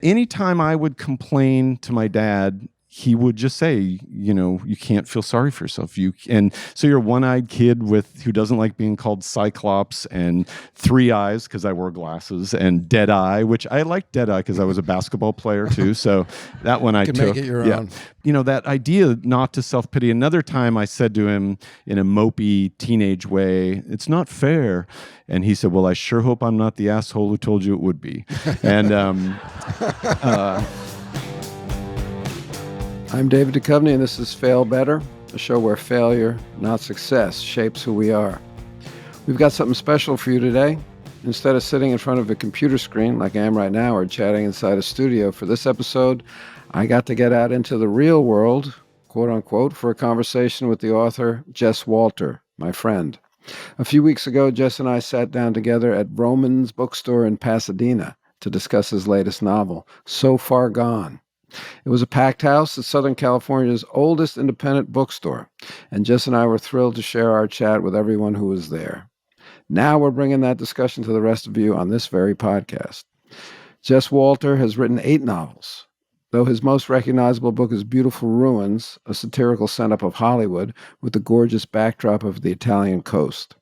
Anytime I would complain to my dad, he would just say, you can't feel sorry for yourself. And so you're a one-eyed kid who doesn't like being called Cyclops, and three eyes because I wore glasses, and dead eye, which I liked dead eye because I was a basketball player too. So that one I took. Make it your own. That idea not to self-pity. Another time I said to him in a mopey teenage way, "It's not fair." And he said, "Well, I sure hope I'm not the asshole who told you it would be." And I'm David Duchovny, and this is Fail Better, a show where failure, not success, shapes who we are. We've got something special for you today. Instead of sitting in front of a computer screen like I am right now or chatting inside a studio for this episode, I got to get out into the real world, quote unquote, for a conversation with the author, Jess Walter, my friend. A few weeks ago, Jess and I sat down together at Vroman's Bookstore in Pasadena to discuss his latest novel, So Far Gone. It was a packed house at Southern California's oldest independent bookstore, and Jess and I were thrilled to share our chat with everyone who was there. Now we're bringing that discussion to the rest of you on this very podcast. Jess Walter has written 8 novels, though his most recognizable book is Beautiful Ruins, a satirical setup of Hollywood with the gorgeous backdrop of the Italian coast.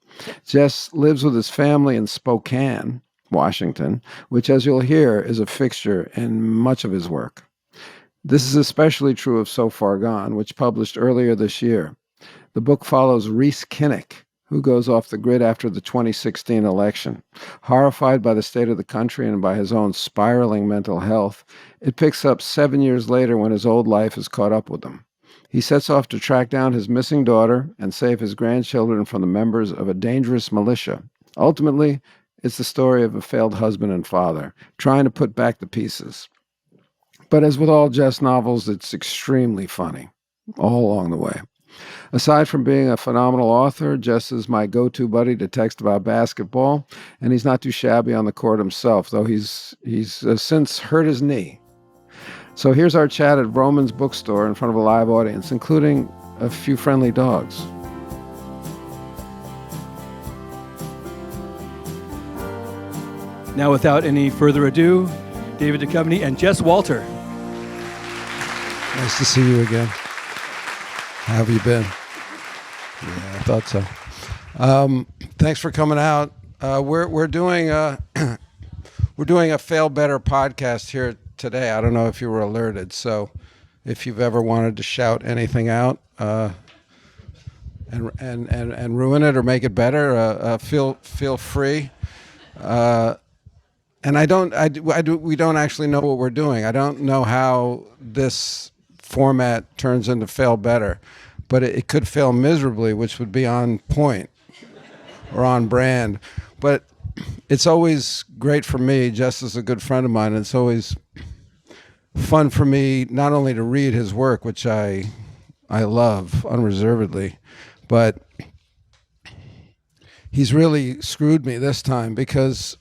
Jess lives with his family in Spokane, Washington, which, as you'll hear, is a fixture in much of his work. This is especially true of So Far Gone, which published earlier this year. The book follows Rhys Kinnick, who goes off the grid after the 2016 election. Horrified by the state of the country and by his own spiraling mental health, it picks up 7 years later when his old life has caught up with him. He sets off to track down his missing daughter and save his grandchildren from the members of a dangerous militia. Ultimately, it's the story of a failed husband and father, trying to put back the pieces. But as with all Jess novels, it's extremely funny, all along the way. Aside from being a phenomenal author, Jess is my go-to buddy to text about basketball, and he's not too shabby on the court himself, though he's since hurt his knee. So here's our chat at Vroman's Bookstore in front of a live audience, including a few friendly dogs. Now, without any further ado, David Duchovny and Jess Walter. Nice to see you again. How have you been? Yeah, I thought so. Thanks for coming out. We're doing a Fail Better podcast here today. I don't know if you were alerted. So, if you've ever wanted to shout anything out and ruin it or make it better, feel free. And we don't actually know what we're doing. I don't know how this format turns into Fail Better, but it could fail miserably, which would be on point or on brand. But it's always great for me. Jess is a good friend of mine, and it's always fun for me not only to read his work, which I love unreservedly, but he's really screwed me this time because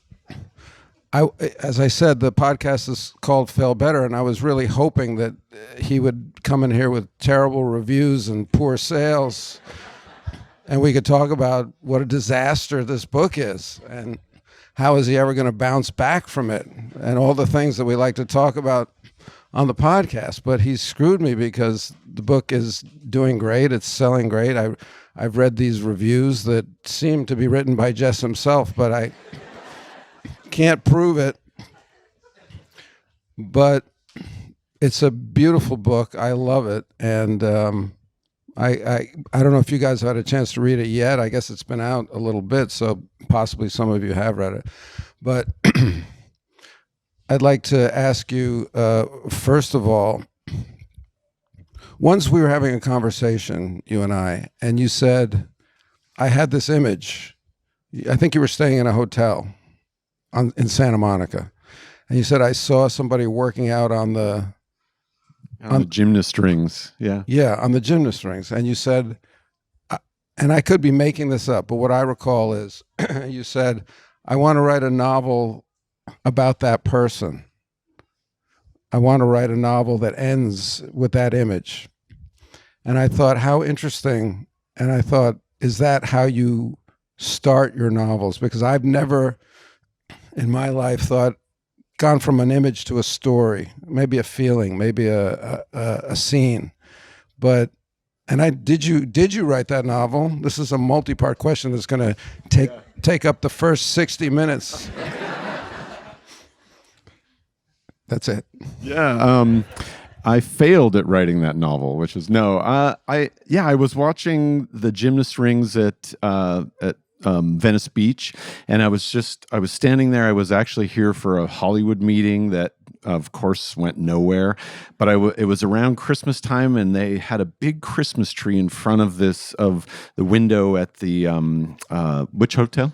as I said, the podcast is called Fail Better, and I was really hoping that he would come in here with terrible reviews and poor sales, and we could talk about what a disaster this book is, and how is he ever going to bounce back from it, and all the things that we like to talk about on the podcast. But he's screwed me because the book is doing great. It's selling great. I've read these reviews that seem to be written by Jess himself, but I can't prove it. But it's a beautiful book. I love it. And I don't know if you guys have had a chance to read it yet. I guess it's been out a little bit, so possibly some of you have read it. But I'd like to ask you, first of all, once we were having a conversation, you and I, and you said, I had this image. I think you were staying in a hotel in Santa Monica. And you said, I saw somebody working out on the gymnast rings. Yeah. Yeah, on the gymnast rings. And you said, and I could be making this up, but what I recall is you said, I want to write a novel about that person. I want to write a novel that ends with that image. And I thought, how interesting. And I thought, is that how you start your novels? Because I've never in my life thought gone from an image to a story, maybe a feeling, maybe a scene. But did you write that novel? This is a multi-part question that's going to take up the first 60 minutes. That's it. Yeah. I failed at writing that novel, which is I was watching the gymnast rings at Venice Beach, and I was standing there. I was actually here for a Hollywood meeting that, of course, went nowhere. But it was around Christmas time, and they had a big Christmas tree in front of the window at the which hotel?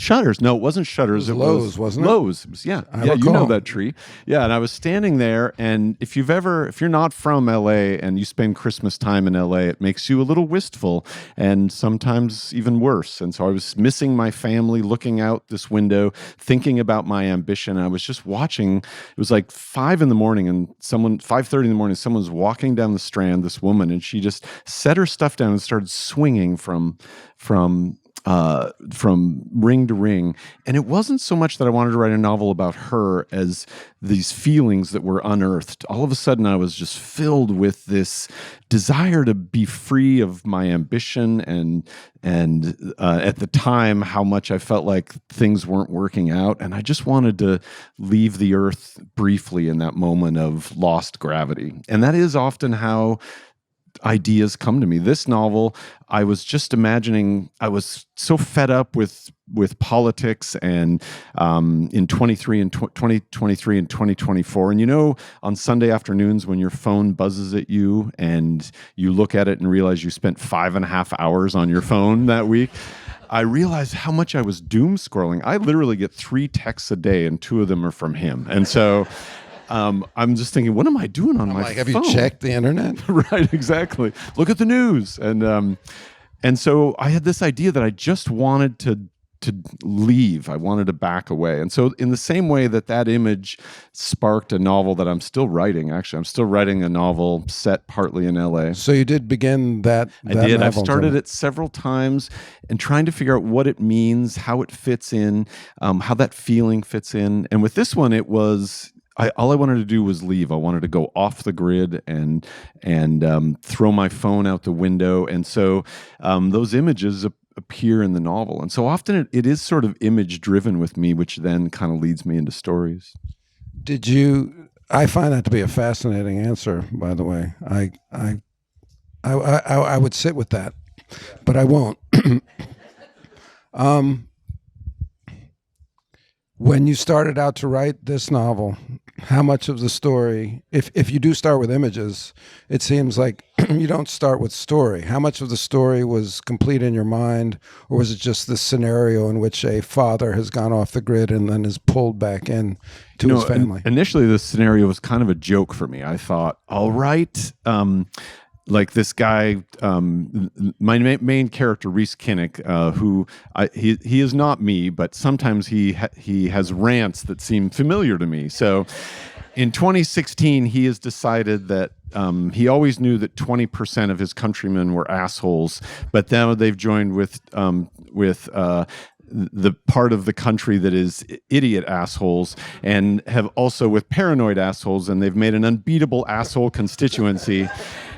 Shutters. No, it wasn't Shutters. It was Lowe's, wasn't it? Lowe's. It was, yeah, you know that tree. Yeah, and I was standing there, and if you're not from LA and you spend Christmas time in LA, it makes you a little wistful and sometimes even worse. And so I was missing my family, looking out this window, thinking about my ambition. I was just watching. It was like 5 in the morning, and 5:30 in the morning, someone was walking down the Strand, this woman, and she just set her stuff down and started swinging from ring to ring. And it wasn't so much that I wanted to write a novel about her as these feelings that were unearthed. All of a sudden, I was just filled with this desire to be free of my ambition and at the time, how much I felt like things weren't working out. And I just wanted to leave the earth briefly in that moment of lost gravity. And that is often how ideas come to me. This novel, I was just imagining, I was so fed up with politics and in 2023 and 2024. And on Sunday afternoons when your phone buzzes at you and you look at it and realize you spent 5.5 hours on your phone that week, I realized how much I was doom scrolling. I literally get 3 texts a day, and 2 of them are from him. And so I'm just thinking, what am I doing on my phone? Have you checked the internet? Right, exactly. Look at the news. And so I had this idea that I just wanted to leave. I wanted to back away. And so in the same way that image sparked a novel that I'm still writing, actually, I'm still writing a novel set partly in LA. So you did begin that I did. I've started it several times and trying to figure out what it means, how it fits in, how that feeling fits in. And with this one, it was... all I wanted to do was leave. I wanted to go off the grid and throw my phone out the window. And so those images appear in the novel. And so often it is sort of image driven with me, which then kind of leads me into stories. I find that to be a fascinating answer, by the way. I would sit with that, but I won't. When you started out to write this novel, how much of the story, if you do start with images, it seems like you don't start with story. How much of the story was complete in your mind, or was it just this scenario in which a father has gone off the grid and then is pulled back in to his family? Initially, this scenario was kind of a joke for me. I thought, all right, like this guy, my main character, Reese Kinnick, who he is not me, but sometimes he has rants that seem familiar to me. So in 2016, he has decided that he always knew that 20% of his countrymen were assholes, but now they've joined with the part of the country that is idiot assholes, and have also with paranoid assholes, and they've made an unbeatable asshole constituency.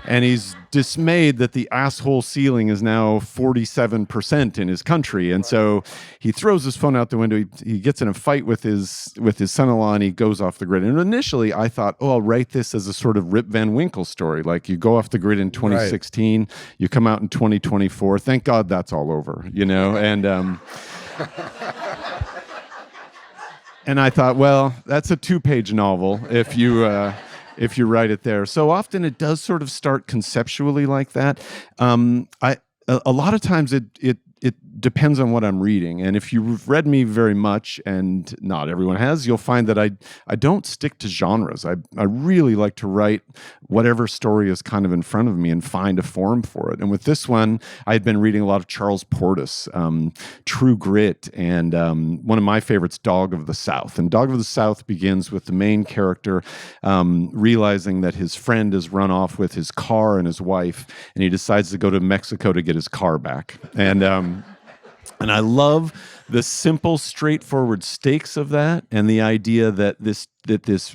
And he's dismayed that the asshole ceiling is now 47% in his country. And so he throws his phone out the window. He gets in a fight with his son-in-law, and he goes off the grid. And initially I thought, I'll write this as a sort of Rip Van Winkle story. Like, you go off the grid in 2016, right. You come out in 2024. Thank God that's all over, and and I thought, well, that's a 2-page novel if you write it there. So often it does sort of start conceptually like that. A lot of times it depends on what I'm reading. And if you've read me very much, and not everyone has, you'll find that I don't stick to genres. I really like to write whatever story is kind of in front of me and find a form for it. And with this one, I had been reading a lot of Charles Portis, True Grit, and one of my favorites, Dog of the South. And Dog of the South begins with the main character realizing that his friend has run off with his car and his wife, and he decides to go to Mexico to get his car back. And I love the simple, straightforward stakes of that, and the idea that this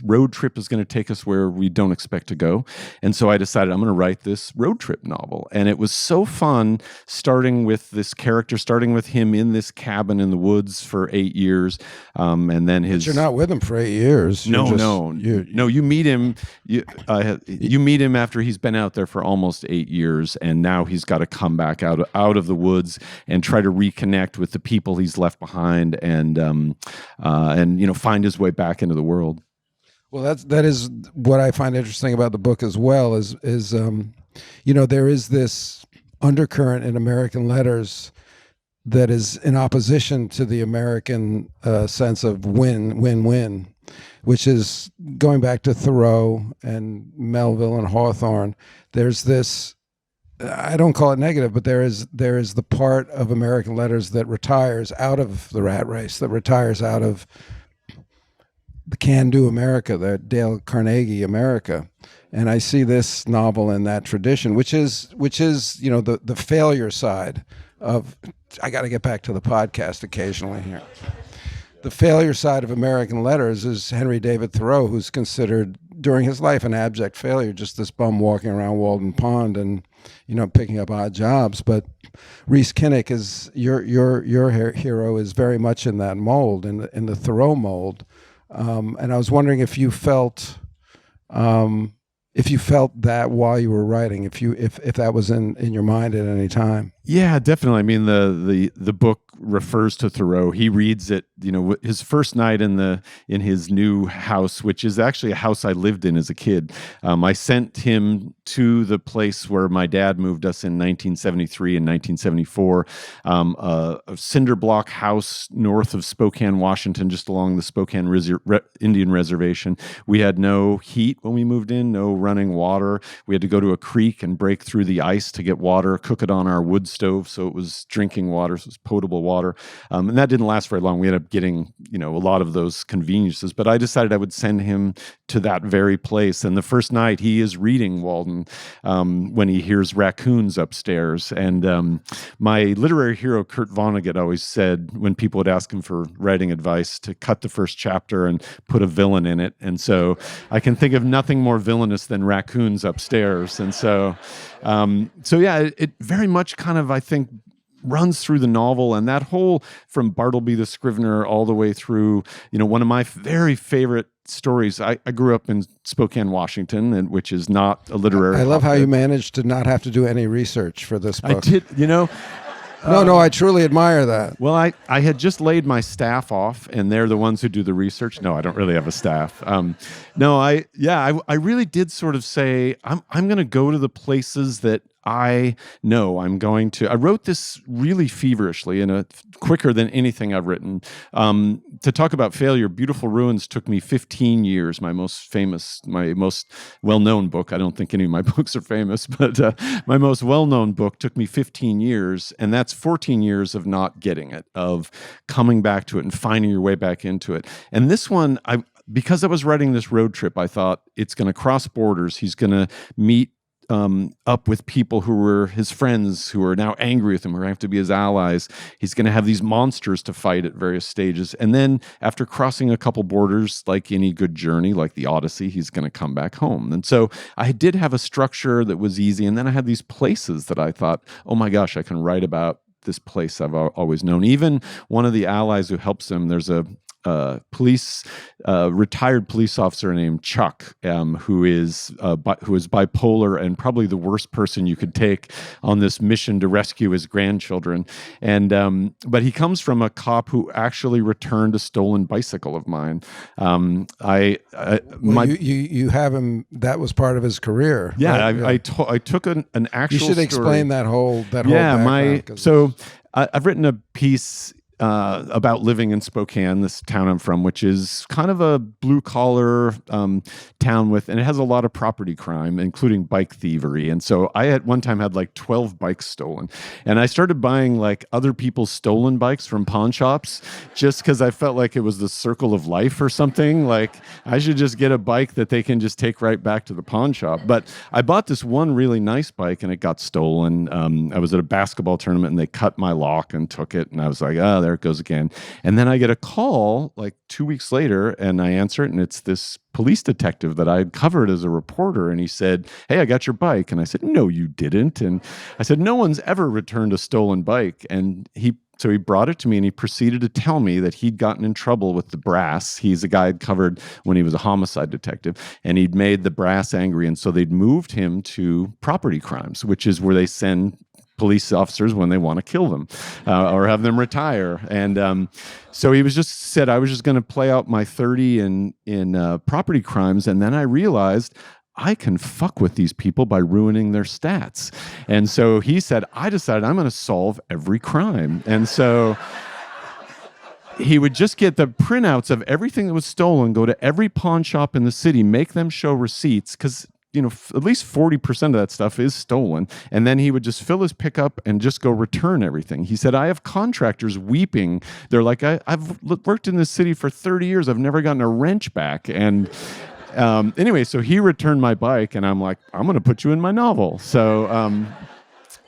road trip is going to take us where we don't expect to go. And so I decided I'm going to write this road trip novel. And it was so fun starting with this character, starting with him in this cabin in the woods for 8 years. And then But you're not with him for 8 years. No. You meet him. You meet him after he's been out there for almost 8 years, and now he's got to come back out of the woods and try to reconnect with the people he's left behind, and find his way back into the world. Well, that is what I find interesting about the book as well. Is there is this undercurrent in American letters that is in opposition to the American sense of win-win-win, which is going back to Thoreau and Melville and Hawthorne. There's this, I don't call it negative, but there is the part of American letters that retires out of the rat race, that retires out of the can-do America, the Dale Carnegie America. And I see this novel in that tradition, which is the failure side of, I got to get back to the podcast occasionally here. The failure side of American letters is Henry David Thoreau, who's considered during his life an abject failure, just this bum walking around Walden Pond and picking up odd jobs. But Rhys Kinnick is your hero is very much in that mold, in the Thoreau mold. And I was wondering if you felt that while you were writing, if that was in your mind at any time. Yeah, definitely. I mean, the book refers to Thoreau. He reads it, his first night in his new house, which is actually a house I lived in as a kid. I sent him to the place where my dad moved us in 1973 and 1974, a cinder block house north of Spokane, Washington, just along the Spokane Indian Reservation. We had no heat when we moved in, no running water. We had to go to a creek and break through the ice to get water, cook it on our wood stove, so it was drinking water, so it was potable water. And that didn't last very long. We ended up getting, a lot of those conveniences, but I decided I would send him to that very place. And the first night he is reading Walden when he hears raccoons upstairs. And my literary hero, Kurt Vonnegut, always said when people would ask him for writing advice to cut the first chapter and put a villain in it. And so I can think of nothing more villainous than raccoons upstairs. And so it very much kind of, I think, runs through the novel, and that whole, from Bartleby the Scrivener all the way through, one of my very favorite stories. I grew up in Spokane, Washington, which is not a literary. I love how you managed to not have to do any research for this book. I did, No, I truly admire that. Well, I had just laid my staff off, and they're the ones who do the research. No, I don't really have a staff. I really did sort of say, I'm going to go to the places that I know I'm going to. I wrote this really feverishly quicker than anything I've written. To talk about failure, Beautiful Ruins took me 15 years. My most well-known book. I don't think any of my books are famous, but my most well-known book took me 15 years, and that's 14 years of not getting it, of coming back to it and finding your way back into it. And this one, because I was writing this road trip, I thought it's going to cross borders. He's going to meet up with people who were his friends, who are now angry with him, who have to be his allies. He's going to have these monsters to fight at various stages. And then after crossing a couple borders, like any good journey, like the Odyssey, he's going to come back home. And so I did have a structure that was easy. And then I had these places that I thought, oh my gosh, I can write about this place I've always known. Even one of the allies who helps him, there's a retired police officer named Chuck, who is bipolar and probably the worst person you could take on this mission to rescue his grandchildren. And but he comes from a cop who actually returned a stolen bicycle of mine. You have him. That was part of his career. Yeah, right? I took an actual. You should explain story. that whole background. I've written a piece about living in Spokane, this town I'm from, which is kind of a blue-collar town and it has a lot of property crime, including bike thievery. And so I at one time had like 12 bikes stolen. And I started buying like other people's stolen bikes from pawn shops just because I felt like it was the circle of life or something. Like I should just get a bike that they can just take right back to the pawn shop. But I bought this one really nice bike and it got stolen. I was at a basketball tournament and they cut my lock and took it. And I was like, there it goes again. And then I get a call like 2 weeks later, and I answer it, and it's this police detective that I had covered as a reporter. And he said, "Hey, I got your bike." And I said, "No, you didn't." And I said, "No one's ever returned a stolen bike." And so he brought it to me, and he proceeded to tell me that he'd gotten in trouble with the brass. He's a guy I'd covered when he was a homicide detective, and he'd made the brass angry. And so they'd moved him to property crimes, which is where they send police officers when they want to kill them or have them retire. And so he was just said, I was just going to play out my 30 in property crimes. And then I realized I can fuck with these people by ruining their stats. And so he said, I decided I'm going to solve every crime. And so he would just get the printouts of everything that was stolen, go to every pawn shop in the city, make them show receipts, because at least 40% of that stuff is stolen. And then he would just fill his pickup and just go return everything. He said, I have contractors weeping. They're like, I've worked in this city for 30 years. I've never gotten a wrench back. And anyway, so he returned my bike, and I'm like, I'm going to put you in my novel. So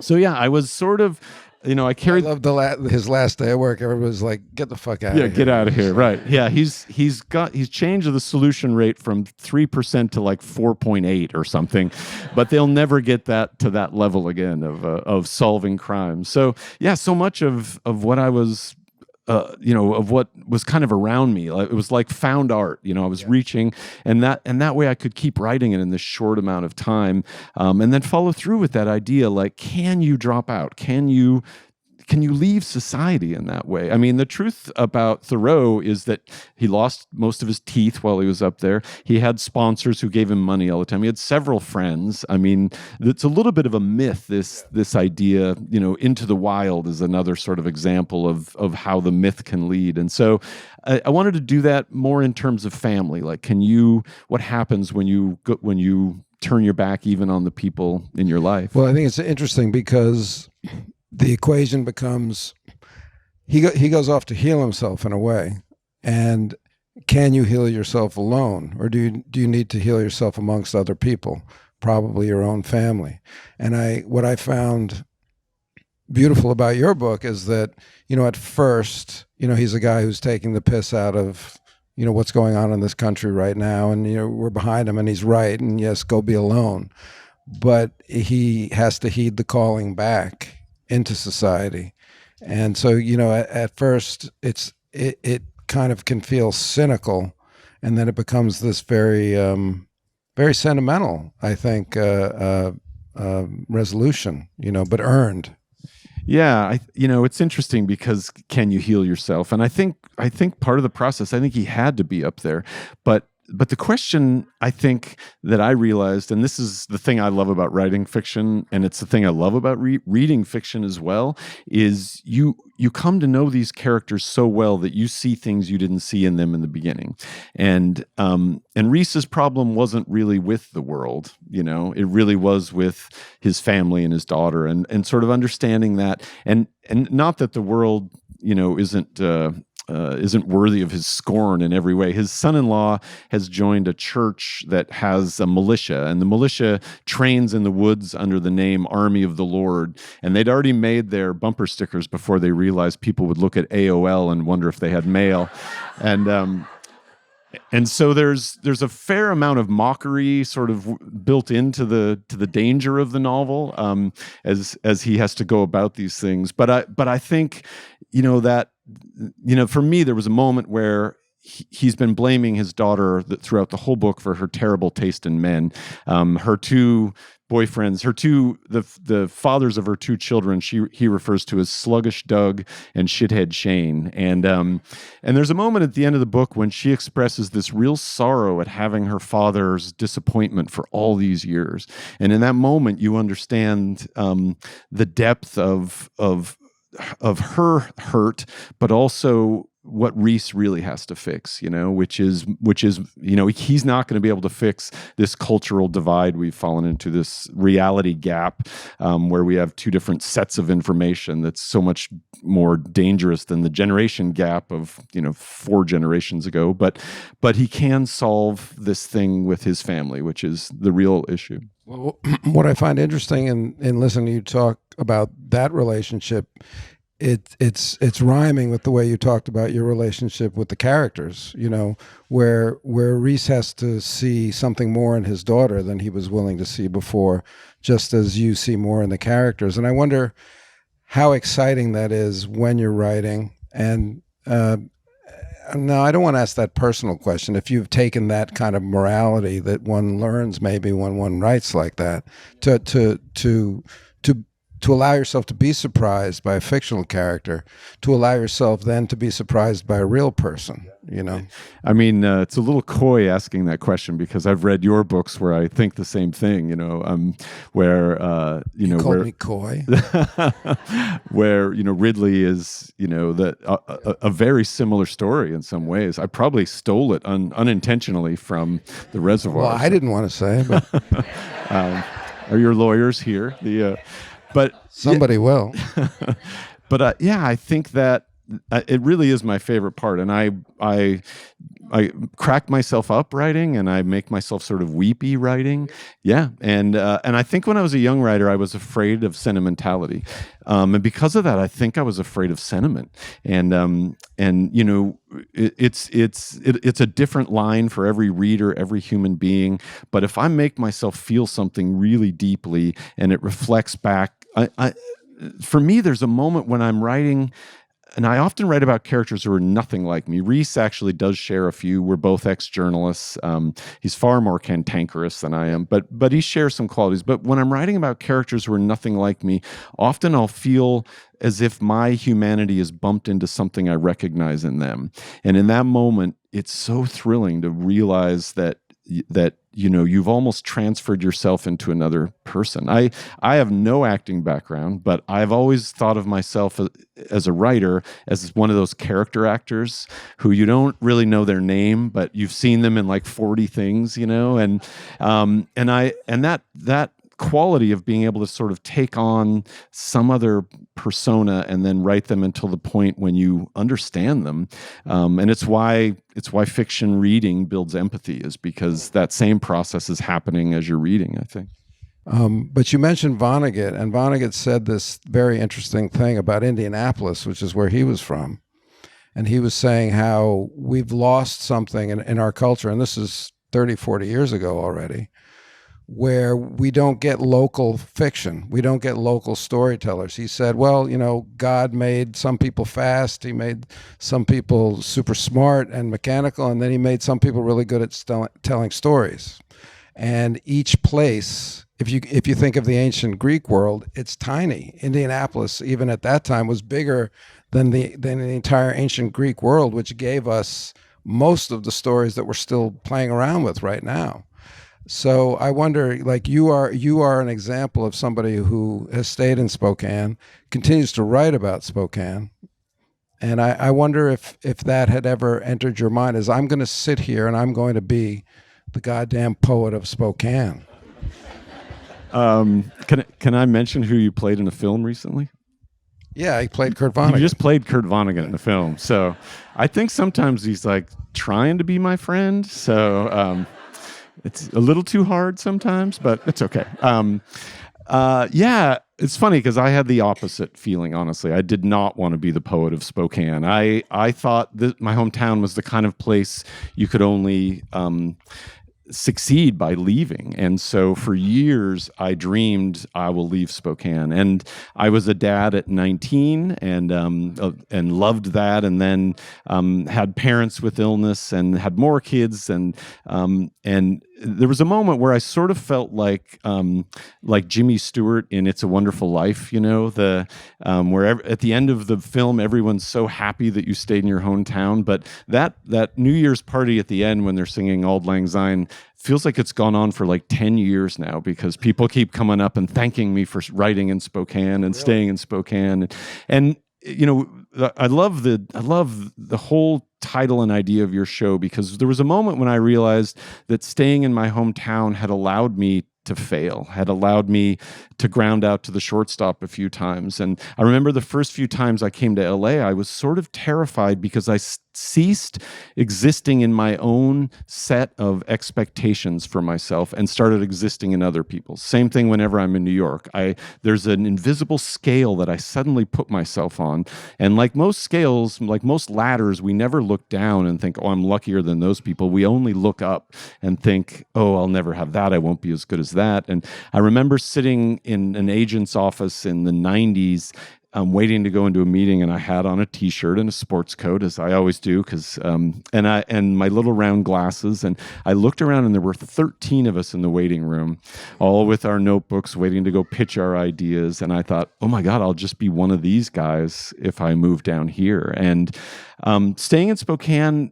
yeah, I was sort of, I carried. I loved his last day at work. Everybody was like, "Get the fuck out of here!" Yeah, get out of here. Right? Yeah, he's changed the solution rate from 3% to like 4.8 or something, but they'll never get that to that level again of solving crimes. So yeah, so much of what I was. Of what was kind of around me. It was like found art, I was reaching, and that way I could keep writing it in this short amount of time, and then follow through with that idea, like, can you drop out? Can you leave society in that way? I mean, the truth about Thoreau is that he lost most of his teeth while he was up there. He had sponsors who gave him money all the time. He had several friends. I mean, it's a little bit of a myth, this idea, into the wild is another sort of example of how the myth can lead. And so I wanted to do that more in terms of family. Like, what happens when you turn your back even on the people in your life? Well, I think it's interesting because the equation becomes he goes off to heal himself in a way, and can you heal yourself alone, or do you need to heal yourself amongst other people, probably your own family? And what I found beautiful about your book is that at first he's a guy who's taking the piss out of what's going on in this country right now, and we're behind him, and he's right, and yes, go be alone, but he has to heed the calling back into society. And so at first it kind of can feel cynical, and then it becomes this very very sentimental, I think, resolution, but earned. Yeah, it's interesting because can you heal yourself? And I think part of the process, I think he had to be up there, but the question I think that I realized, and this is the thing I love about writing fiction, and it's the thing I love about reading fiction as well, is you come to know these characters so well that you see things you didn't see in them in the beginning. And Reese's problem wasn't really with the world, it really was with his family and his daughter, and sort of understanding that, and not that the world, isn't worthy of his scorn in every way. His son-in-law has joined a church that has a militia, and the militia trains in the woods under the name Army of the Lord. And they'd already made their bumper stickers before they realized people would look at AOL and wonder if they had mail. And so there's a fair amount of mockery sort of built into the danger of the novel, as he has to go about these things. But I think that for me there was a moment where he's been blaming his daughter throughout the whole book for her terrible taste in men. Her two boyfriends, the fathers of her two children, he refers to as Sluggish Doug and Shithead Shane. And there's a moment at the end of the book when she expresses this real sorrow at having her father's disappointment for all these years. And in that moment, you understand the depth of her hurt, but also what Reese really has to fix, which is he's not going to be able to fix this cultural divide we've fallen into, this reality gap, where we have two different sets of information that's so much more dangerous than the generation gap of 4 generations ago. But he can solve this thing with his family, which is the real issue. Well, what I find interesting in listening to you talk about that relationship it's rhyming with the way you talked about your relationship with the characters, where Reese has to see something more in his daughter than he was willing to see before, just as you see more in the characters. And I wonder how exciting that is when you're writing. And no, I don't want to ask that personal question. If you've taken that kind of morality that one learns maybe when one writes like that, to allow yourself to be surprised by a fictional character, to allow yourself then to be surprised by a real person, I mean, it's a little coy asking that question because I've read your books where I think the same thing, where, You called me coy. where, Ridley is, a very similar story in some ways. I probably stole it unintentionally from The Reservoir. Well, I didn't want to say, but are your lawyers here? But somebody will. But I think that it really is my favorite part, and I crack myself up writing, and I make myself sort of weepy writing. Yeah, and I think when I was a young writer, I was afraid of sentimentality, and because of that, I think I was afraid of sentiment. And it's a different line for every reader, every human being. But if I make myself feel something really deeply, and it reflects back, for me, there's a moment when I'm writing. And I often write about characters who are nothing like me. Reese actually does share a few. We're both ex-journalists. He's far more cantankerous than I am, but he shares some qualities. But when I'm writing about characters who are nothing like me, often I'll feel as if my humanity is bumped into something I recognize in them. And in that moment, it's so thrilling to realize that you've almost transferred yourself into another person. I have no acting background, but I've always thought of myself as a writer as one of those character actors who you don't really know their name, but you've seen them in like 40 things, and that quality of being able to sort of take on some other persona and then write them until the point when you understand them. And it's why fiction reading builds empathy, is because that same process is happening as you're reading, I think. But you mentioned Vonnegut, and Vonnegut said this very interesting thing about Indianapolis, which is where he was from. And he was saying how we've lost something in our culture, and this is 30, 40 years ago already, where we don't get local fiction. We don't get local storytellers. He said, well, God made some people fast. He made some people super smart and mechanical. And then he made some people really good at telling stories. And each place, if you think of the ancient Greek world, it's tiny. Indianapolis, even at that time, was bigger than the entire ancient Greek world, which gave us most of the stories that we're still playing around with right now. So I wonder, like you are an example of somebody who has stayed in Spokane, continues to write about Spokane. And I wonder if that had ever entered your mind, as I'm going to sit here and I'm going to be the goddamn poet of Spokane. Can I mention who you played in a film recently? Yeah, he played Kurt Vonnegut. You just played Kurt Vonnegut in the film. So I think sometimes he's like trying to be my friend. So it's a little too hard sometimes, but it's okay. It's funny because I had the opposite feeling, honestly. I did not want to be the poet of Spokane. I thought that my hometown was the kind of place you could only succeed by leaving. And so for years, I dreamed I will leave Spokane. And I was a dad at 19 and loved that. And then had parents with illness and had more kids. And there was a moment where I sort of felt like Jimmy Stewart in It's a Wonderful Life, where at the end of the film, everyone's so happy that you stayed in your hometown. But that New Year's party at the end when they're singing Auld Lang Syne feels like it's gone on for like 10 years now, because people keep coming up and thanking me for writing in Spokane and staying in Spokane. And I love the whole title and idea of your show, because there was a moment when I realized that staying in my hometown had allowed me to fail, had allowed me to ground out to the shortstop a few times. And I remember the first few times I came to LA, I was sort of terrified because I ceased existing in my own set of expectations for myself and started existing in other people's. Same thing whenever I'm in New York. There's an invisible scale that I suddenly put myself on. And like most scales, like most ladders, we never look down and think, oh, I'm luckier than those people. We only look up and think, oh, I'll never have that. I won't be as good as that. And I remember sitting in an agent's office in the 90s, waiting to go into a meeting, and I had on a T-shirt and a sports coat, as I always do, and my little round glasses. And I looked around, and there were 13 of us in the waiting room, all with our notebooks, waiting to go pitch our ideas. And I thought, oh my God, I'll just be one of these guys if I move down here. And staying in Spokane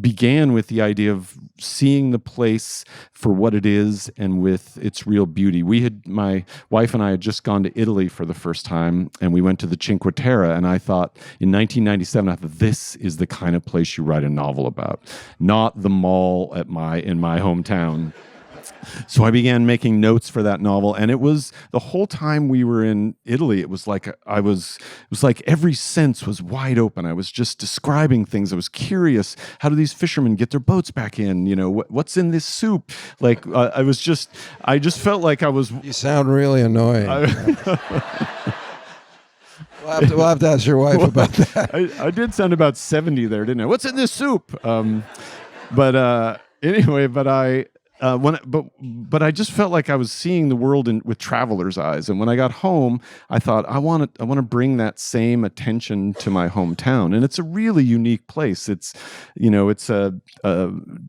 began with the idea of seeing the place for what it is and with its real beauty. My wife and I had just gone to Italy for the first time, and we went to the Cinque Terre, and I thought in 1997, I thought, this is the kind of place you write a novel about, not the mall in my hometown. So I began making notes for that novel, and it was the whole time we were in Italy. It was like every sense was wide open. I was just describing things. I was curious. How do these fishermen get their boats back in? You know, what's in this soup? Like I just felt like I was. You sound really annoying. We'll have to ask your wife about that. I did sound about 70 there, didn't I? What's in this soup? But I just felt like I was seeing the world with traveler's eyes. And when I got home, I thought I want to bring that same attention to my hometown. And it's a really unique place. It's a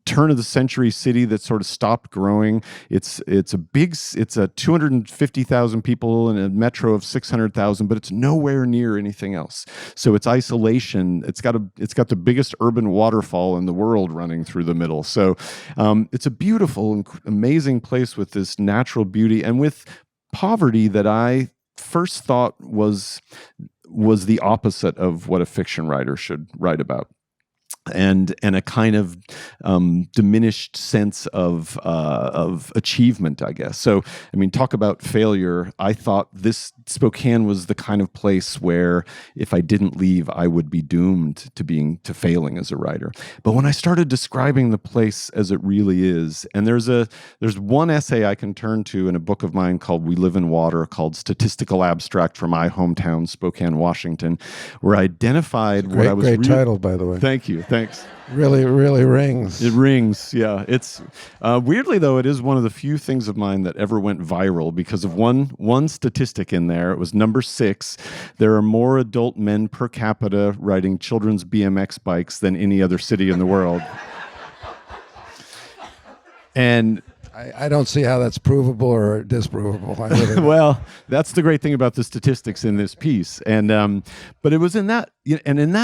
turn of the century city that sort of stopped growing. It's a 250,000 people in a metro of 600,000, but it's nowhere near anything else. So it's isolation. It's got the biggest urban waterfall in the world running through the middle. So it's a beautiful, amazing place with this natural beauty and with poverty that I first thought was the opposite of what a fiction writer should write about. And a kind of diminished sense of achievement, I guess. So, I mean, talk about failure. I thought this Spokane was the kind of place where if I didn't leave, I would be doomed to failing as a writer. But when I started describing the place as it really is, and there's one essay I can turn to in a book of mine called We Live in Water, called Statistical Abstract for My Hometown, Spokane, Washington, where I identified what I was. Great title, by the way. Thank you. Thanks. Really, really rings. It rings, yeah. It's weirdly though, it is one of the few things of mine that ever went viral because of one statistic in there. It was number 6. There are more adult men per capita riding children's BMX bikes than any other city in the world. And I don't see how that's provable or disprovable. Well, that's the great thing about the statistics in this piece. And but it was in that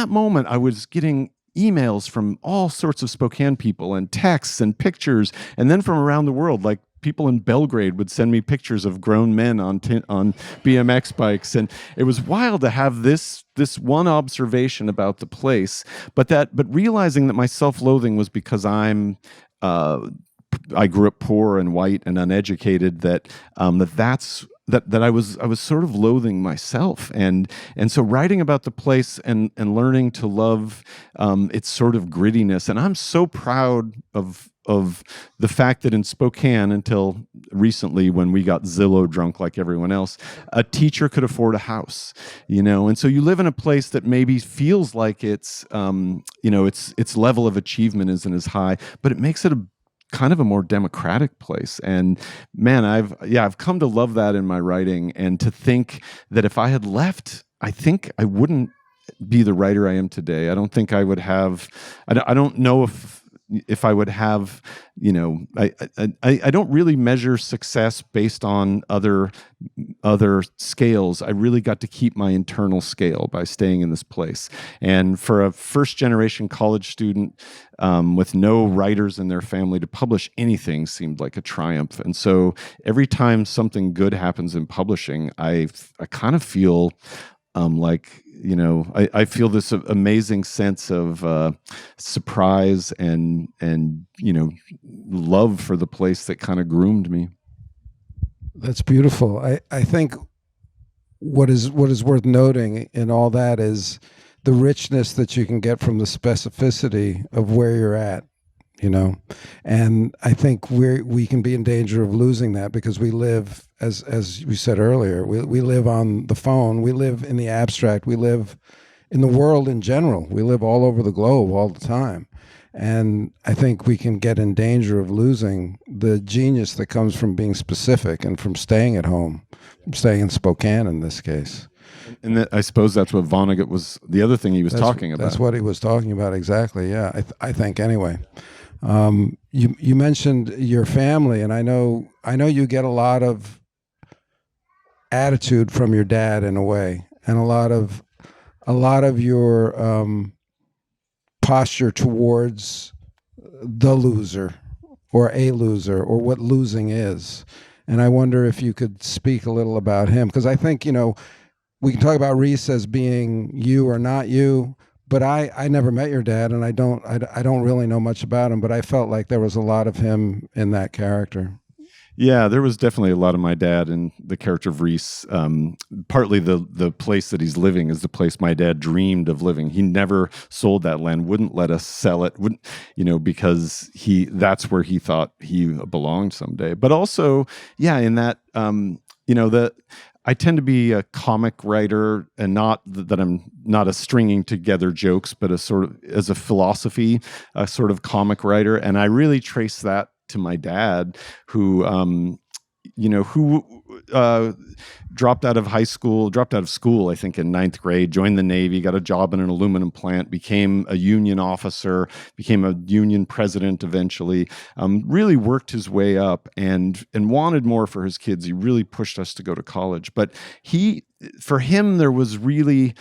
moment I was getting emails from all sorts of Spokane people and texts and pictures, and then from around the world, like people in Belgrade would send me pictures of grown men on BMX bikes, and it was wild to have this one observation about the place, but realizing that my self-loathing was because I grew up poor and white and uneducated, that I was sort of loathing myself, and so writing about the place and learning to love its sort of grittiness. And I'm so proud of the fact that in Spokane, until recently when we got Zillow drunk like everyone else, a teacher could afford a house, and so you live in a place that maybe feels like its level of achievement isn't as high, but it makes it a kind of a more democratic place. And man, I've come to love that in my writing, and to think that if I had left, I think I wouldn't be the writer I am today. I don't think I would have, I don't know if I would have, I don't really measure success based on other scales. I really got to keep my internal scale by staying in this place. And for a first generation college student with no writers in their family, to publish anything seemed like a triumph. And so every time something good happens in publishing, I kind of feel I feel this amazing sense of surprise and love for the place that kind of groomed me. That's beautiful. I think what is worth noting in all that is the richness that you can get from the specificity of where you're at, you know. And I think we can be in danger of losing that because we live, as we said earlier, we live on the phone, we live in the abstract, we live in the world in general, we live all over the globe all the time. And I think we can get in danger of losing the genius that comes from being specific and from staying at home, from staying in Spokane in this case. And I suppose that's what Vonnegut was, the other thing he was talking about. That's what he was talking about, exactly, yeah, I think anyway. You mentioned your family, and I know you get a lot of attitude from your dad in a way, and a lot of your posture towards the loser or a loser or what losing is. And I wonder if you could speak a little about him, because I think, you know, we can talk about Reese as being you or not you, but I never met your dad, and I don't really know much about him, but I felt like there was a lot of him in that character. Yeah, there was definitely a lot of my dad in the character of Reese. Partly the place that he's living is the place my dad dreamed of living. He never sold that land, wouldn't let us sell it, wouldn't, you know, because that's where he thought he belonged someday. But also, yeah, in that, you know, I tend to be a comic writer, and not that I'm not a stringing together jokes, but a sort of as a philosophy, a sort of comic writer. And I really trace that to my dad, who dropped out of school, I think in 9th grade, joined the Navy, got a job in an aluminum plant, became a union officer, became a union president eventually, really worked his way up and wanted more for his kids. He really pushed us to go to college. But for him, there was really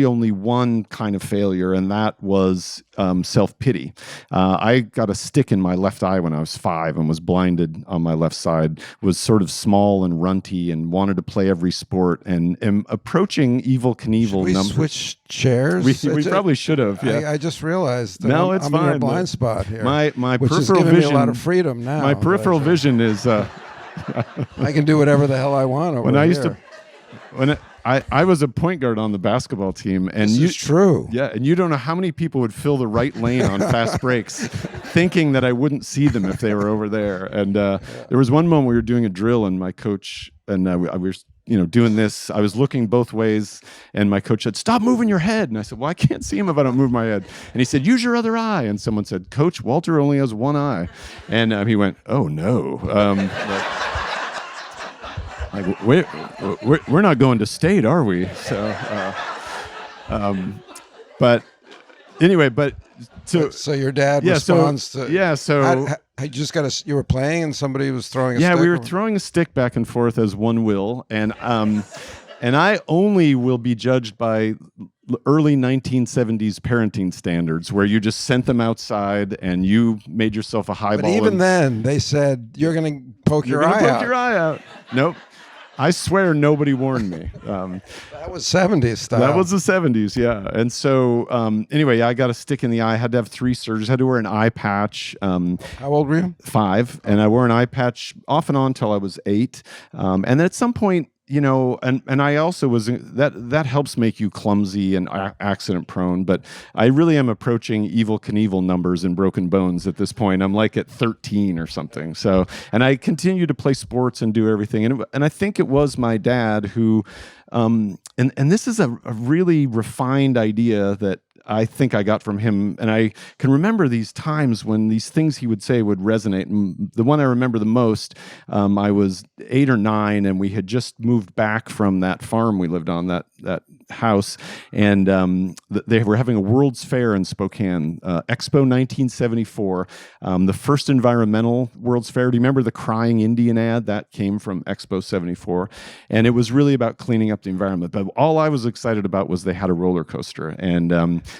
only one kind of failure, and that was self-pity. I got a stick in my left eye when I was 5 and was blinded on my left side, was sort of small and runty and wanted to play every sport, and am approaching Evel Knievel numbers. Should we switch chairs? We probably should have, yeah. I just realized no, it's I'm fine. in a blind spot here. My which peripheral is giving vision, me a lot of freedom now. My peripheral vision is... I can do whatever the hell I want over when I used here. to... I was a point guard on the basketball team, and this is true. Yeah, and you don't know how many people would fill the right lane on fast breaks, thinking that I wouldn't see them if they were over there. And there was one moment we were doing a drill, and my coach and we were, doing this. I was looking both ways, and my coach said, "Stop moving your head." And I said, "Well, I can't see him if I don't move my head." And he said, "Use your other eye." And someone said, "Coach, Walter only has one eye." And he went, "Oh no." Like, we're not going to state, are we? So, but anyway, so your dad responds to... Yeah, so... I just got you were playing and somebody was throwing a stick? Yeah, we were throwing a stick back and forth as one will, and I only will be judged by early 1970s parenting standards, where you just sent them outside and you made yourself a highball. But even then, they said, you're going to poke your eye out. Poke your eye out. Nope. I swear nobody warned me. That was 70s style. That was the 70s, yeah. And so, anyway, I got a stick in the eye. I had to have 3 surgeries. I had to wear an eye patch. How old were you? 5. And I wore an eye patch off and on until I was 8. And then at some point, and I also was, that helps make you clumsy and accident prone, but I really am approaching Evel Knievel numbers and broken bones at this point. I'm like at 13 or something. So, and I continue to play sports and do everything. And I think it was my dad who, and this is a really refined idea that I think I got from him, and I can remember these times when these things he would say would resonate. And the one I remember the most, I was 8 or 9, and we had just moved back from that farm we lived on, that house, and they were having a World's Fair in Spokane, Expo 1974, the first environmental World's Fair. Do you remember the Crying Indian ad? That came from Expo 74, and it was really about cleaning up the environment. But all I was excited about was they had a roller coaster, and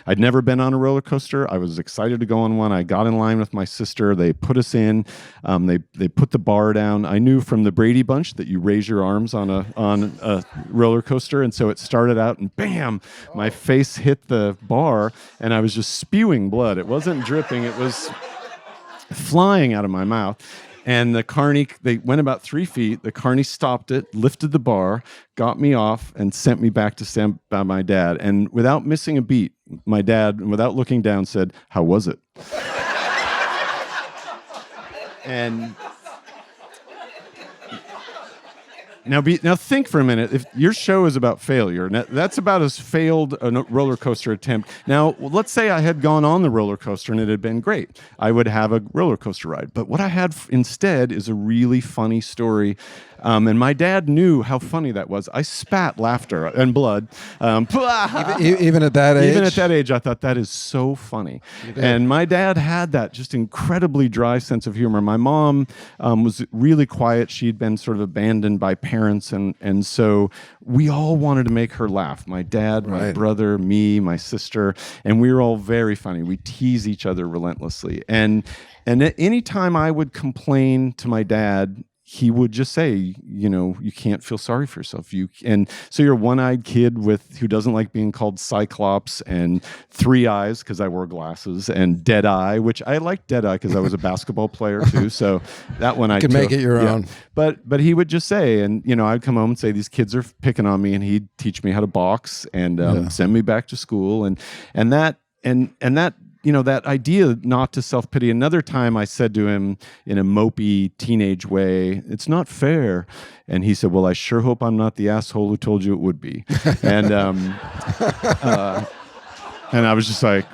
I'd never been on a roller coaster. I was excited to go on one. I got in line with my sister. They put us in. They put the bar down. I knew from the Brady Bunch that you raise your arms on a roller coaster, and so it started out, and bam, my face hit the bar, and I was just spewing blood. It wasn't dripping. It was flying out of my mouth. And the carny, they went about 3 feet. The carny stopped it, lifted the bar, got me off, and sent me back to stand by my dad. And without missing a beat, my dad, without looking down, said, "How was it?" And now think for a minute. If your show is about failure, that's about as failed a roller coaster attempt. Now, let's say I had gone on the roller coaster and it had been great. I would have a roller coaster ride. But what I had instead is a really funny story. And my dad knew how funny that was. I spat laughter and blood. Even at that age? Even at that age, I thought that is so funny. And my dad had that just incredibly dry sense of humor. My mom was really quiet. She'd been sort of abandoned by parents. And so we all wanted to make her laugh. My dad, my brother, me, my sister. And we were all very funny. We tease each other relentlessly. And any time I would complain to my dad, he would just say, you can't feel sorry for yourself. And so you're a one-eyed kid who doesn't like being called Cyclops, and 3 eyes because I wore glasses, and dead eye, which I liked dead eye because I was a basketball player too. So that one I could make it your own. But he would just say, and I'd come home and say, these kids are picking on me, and he'd teach me how to box and send me back to school, and that. That idea not to self-pity. Another time I said to him in a mopey teenage way, "It's not fair." And he said, "Well, I sure hope I'm not the asshole who told you it would be." And and I was just like,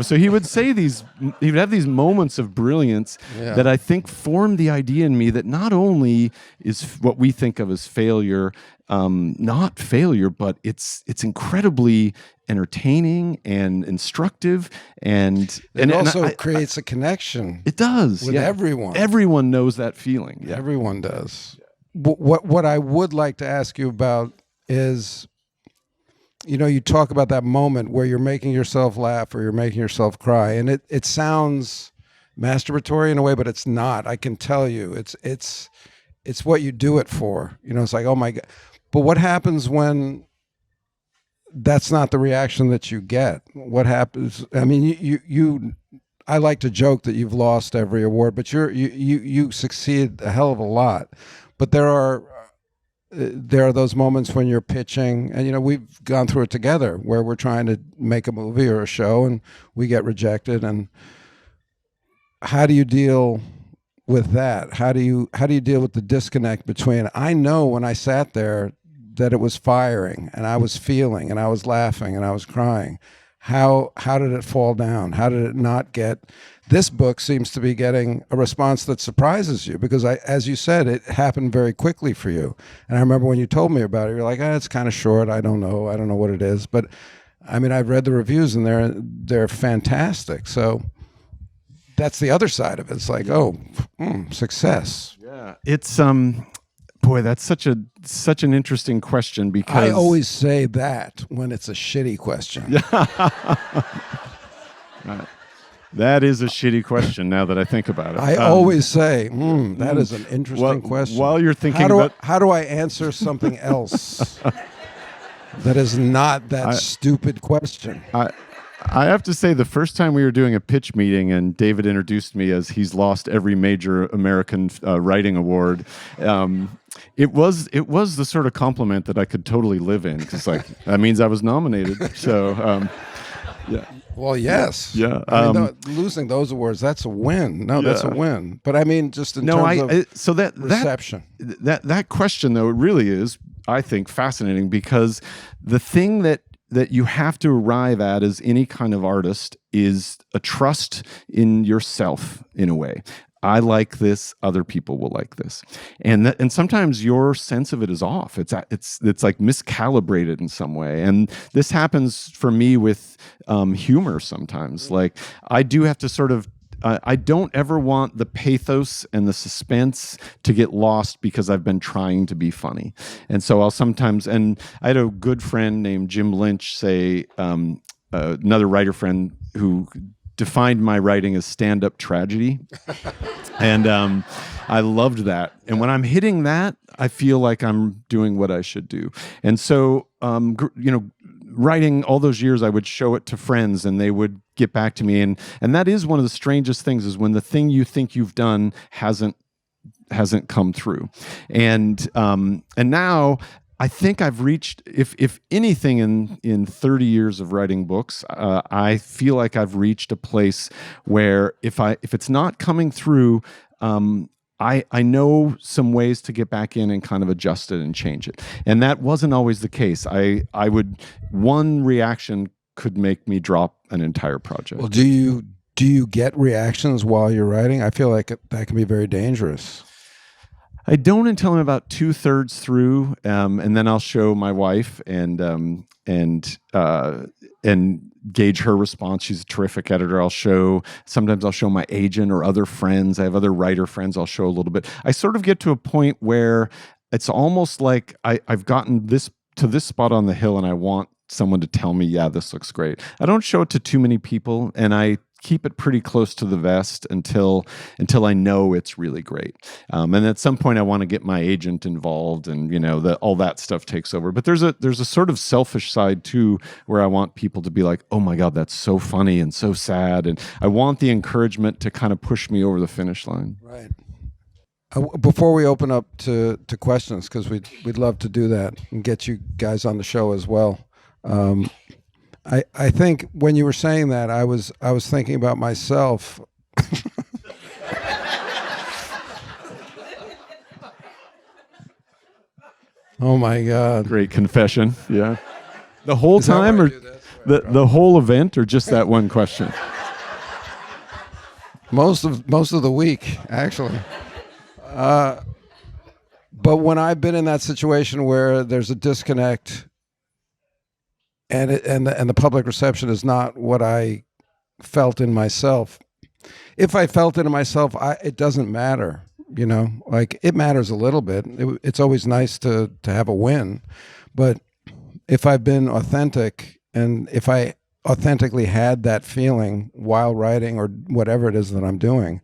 so he would say he would have these moments of brilliance that I think formed the idea in me that not only is what we think of as failure not failure, but it's incredibly entertaining and instructive, and it also creates a connection. It does with everyone. Everyone knows that feeling. Yeah. Everyone does. What I would like to ask you about is, you talk about that moment where you're making yourself laugh or you're making yourself cry, and it sounds masturbatory in a way, but it's not. I can tell you, it's what you do it for. It's like, oh my God. But what happens when that's not the reaction that you get? What happens? I mean, I like to joke that you've lost every award, but you succeed a hell of a lot. But there are those moments when you're pitching, and we've gone through it together, where we're trying to make a movie or a show and we get rejected. And how do you deal with that? How do you deal with the disconnect between, I know when I sat there that it was firing, and I was feeling, and I was laughing, and I was crying. How did it fall down? How did it not get? This book seems to be getting a response that surprises you, because as you said, it happened very quickly for you. And I remember when you told me about it, you're like, it's kind of short. I don't know what it is. But I mean, I've read the reviews, and they're fantastic. So that's the other side of it. It's like, success. Yeah, it's boy, that's such an interesting question, because I always say that when it's a shitty question. That is a shitty question now that I think about it. I always say, that is an interesting question. While you're thinking how do I answer something else that is not that stupid question? I have to say, the first time we were doing a pitch meeting and David introduced me as he's lost every major American writing award, it was the sort of compliment that I could totally live in, because that means I was nominated. So yeah. Well, yes. Yeah. Losing those awards, that's a win. No, that's a win. But I mean, just in terms of reception. That question, though, it really is, I think, fascinating, because the thing that you have to arrive at as any kind of artist is a trust in yourself, in a way. I like this, other people will like this. And sometimes your sense of it is off. It's like miscalibrated in some way. And this happens for me with humor sometimes. Like, I do have to sort of I don't ever want the pathos and the suspense to get lost because I've been trying to be funny. And so I'll sometimes, and I had a good friend named Jim Lynch say, another writer friend who defined my writing as stand-up tragedy. And I loved that. And when I'm hitting that, I feel like I'm doing what I should do. And so, writing all those years, I would show it to friends and they would get back to me. And that is one of the strangest things, is when the thing you think you've done hasn't hasn't come through. And now I think I've reached, if anything in 30 years of writing books, I feel like I've reached a place where if it's not coming through, I know some ways to get back in and kind of adjust it and change it. And that wasn't always the case. One reaction could make me drop an entire project. Well, do you get reactions while you're writing? I feel like that can be very dangerous. I don't until I'm about 2/3 through, and then I'll show my wife and gauge her response. She's a terrific editor. Sometimes I'll show my agent or other friends. I have other writer friends. I'll show a little bit. I sort of get to a point where it's almost like I've gotten to this spot on the hill, and I want someone to tell me, yeah, this looks great. I don't show it to too many people, and I keep it pretty close to the vest until I know it's really great. And at some point I want to get my agent involved, and all that stuff takes over. But there's a sort of selfish side too, where I want people to be like, oh my God, that's so funny and so sad. And I want the encouragement to kind of push me over the finish line. Right. Before we open up to questions, because we'd love to do that and get you guys on the show as well. I think when you were saying that, I was thinking about myself. Oh my God! Great confession. Yeah. The whole Is that time, why I or do this? the whole event, or just that one question? Most of the week, actually. But when I've been in that situation where there's a disconnect, and the public reception is not what I felt in myself. If I felt it in myself, it doesn't matter. Like it matters a little bit. It's always nice to have a win, but if I've been authentic, and if I authentically had that feeling while writing or whatever it is that I'm doing,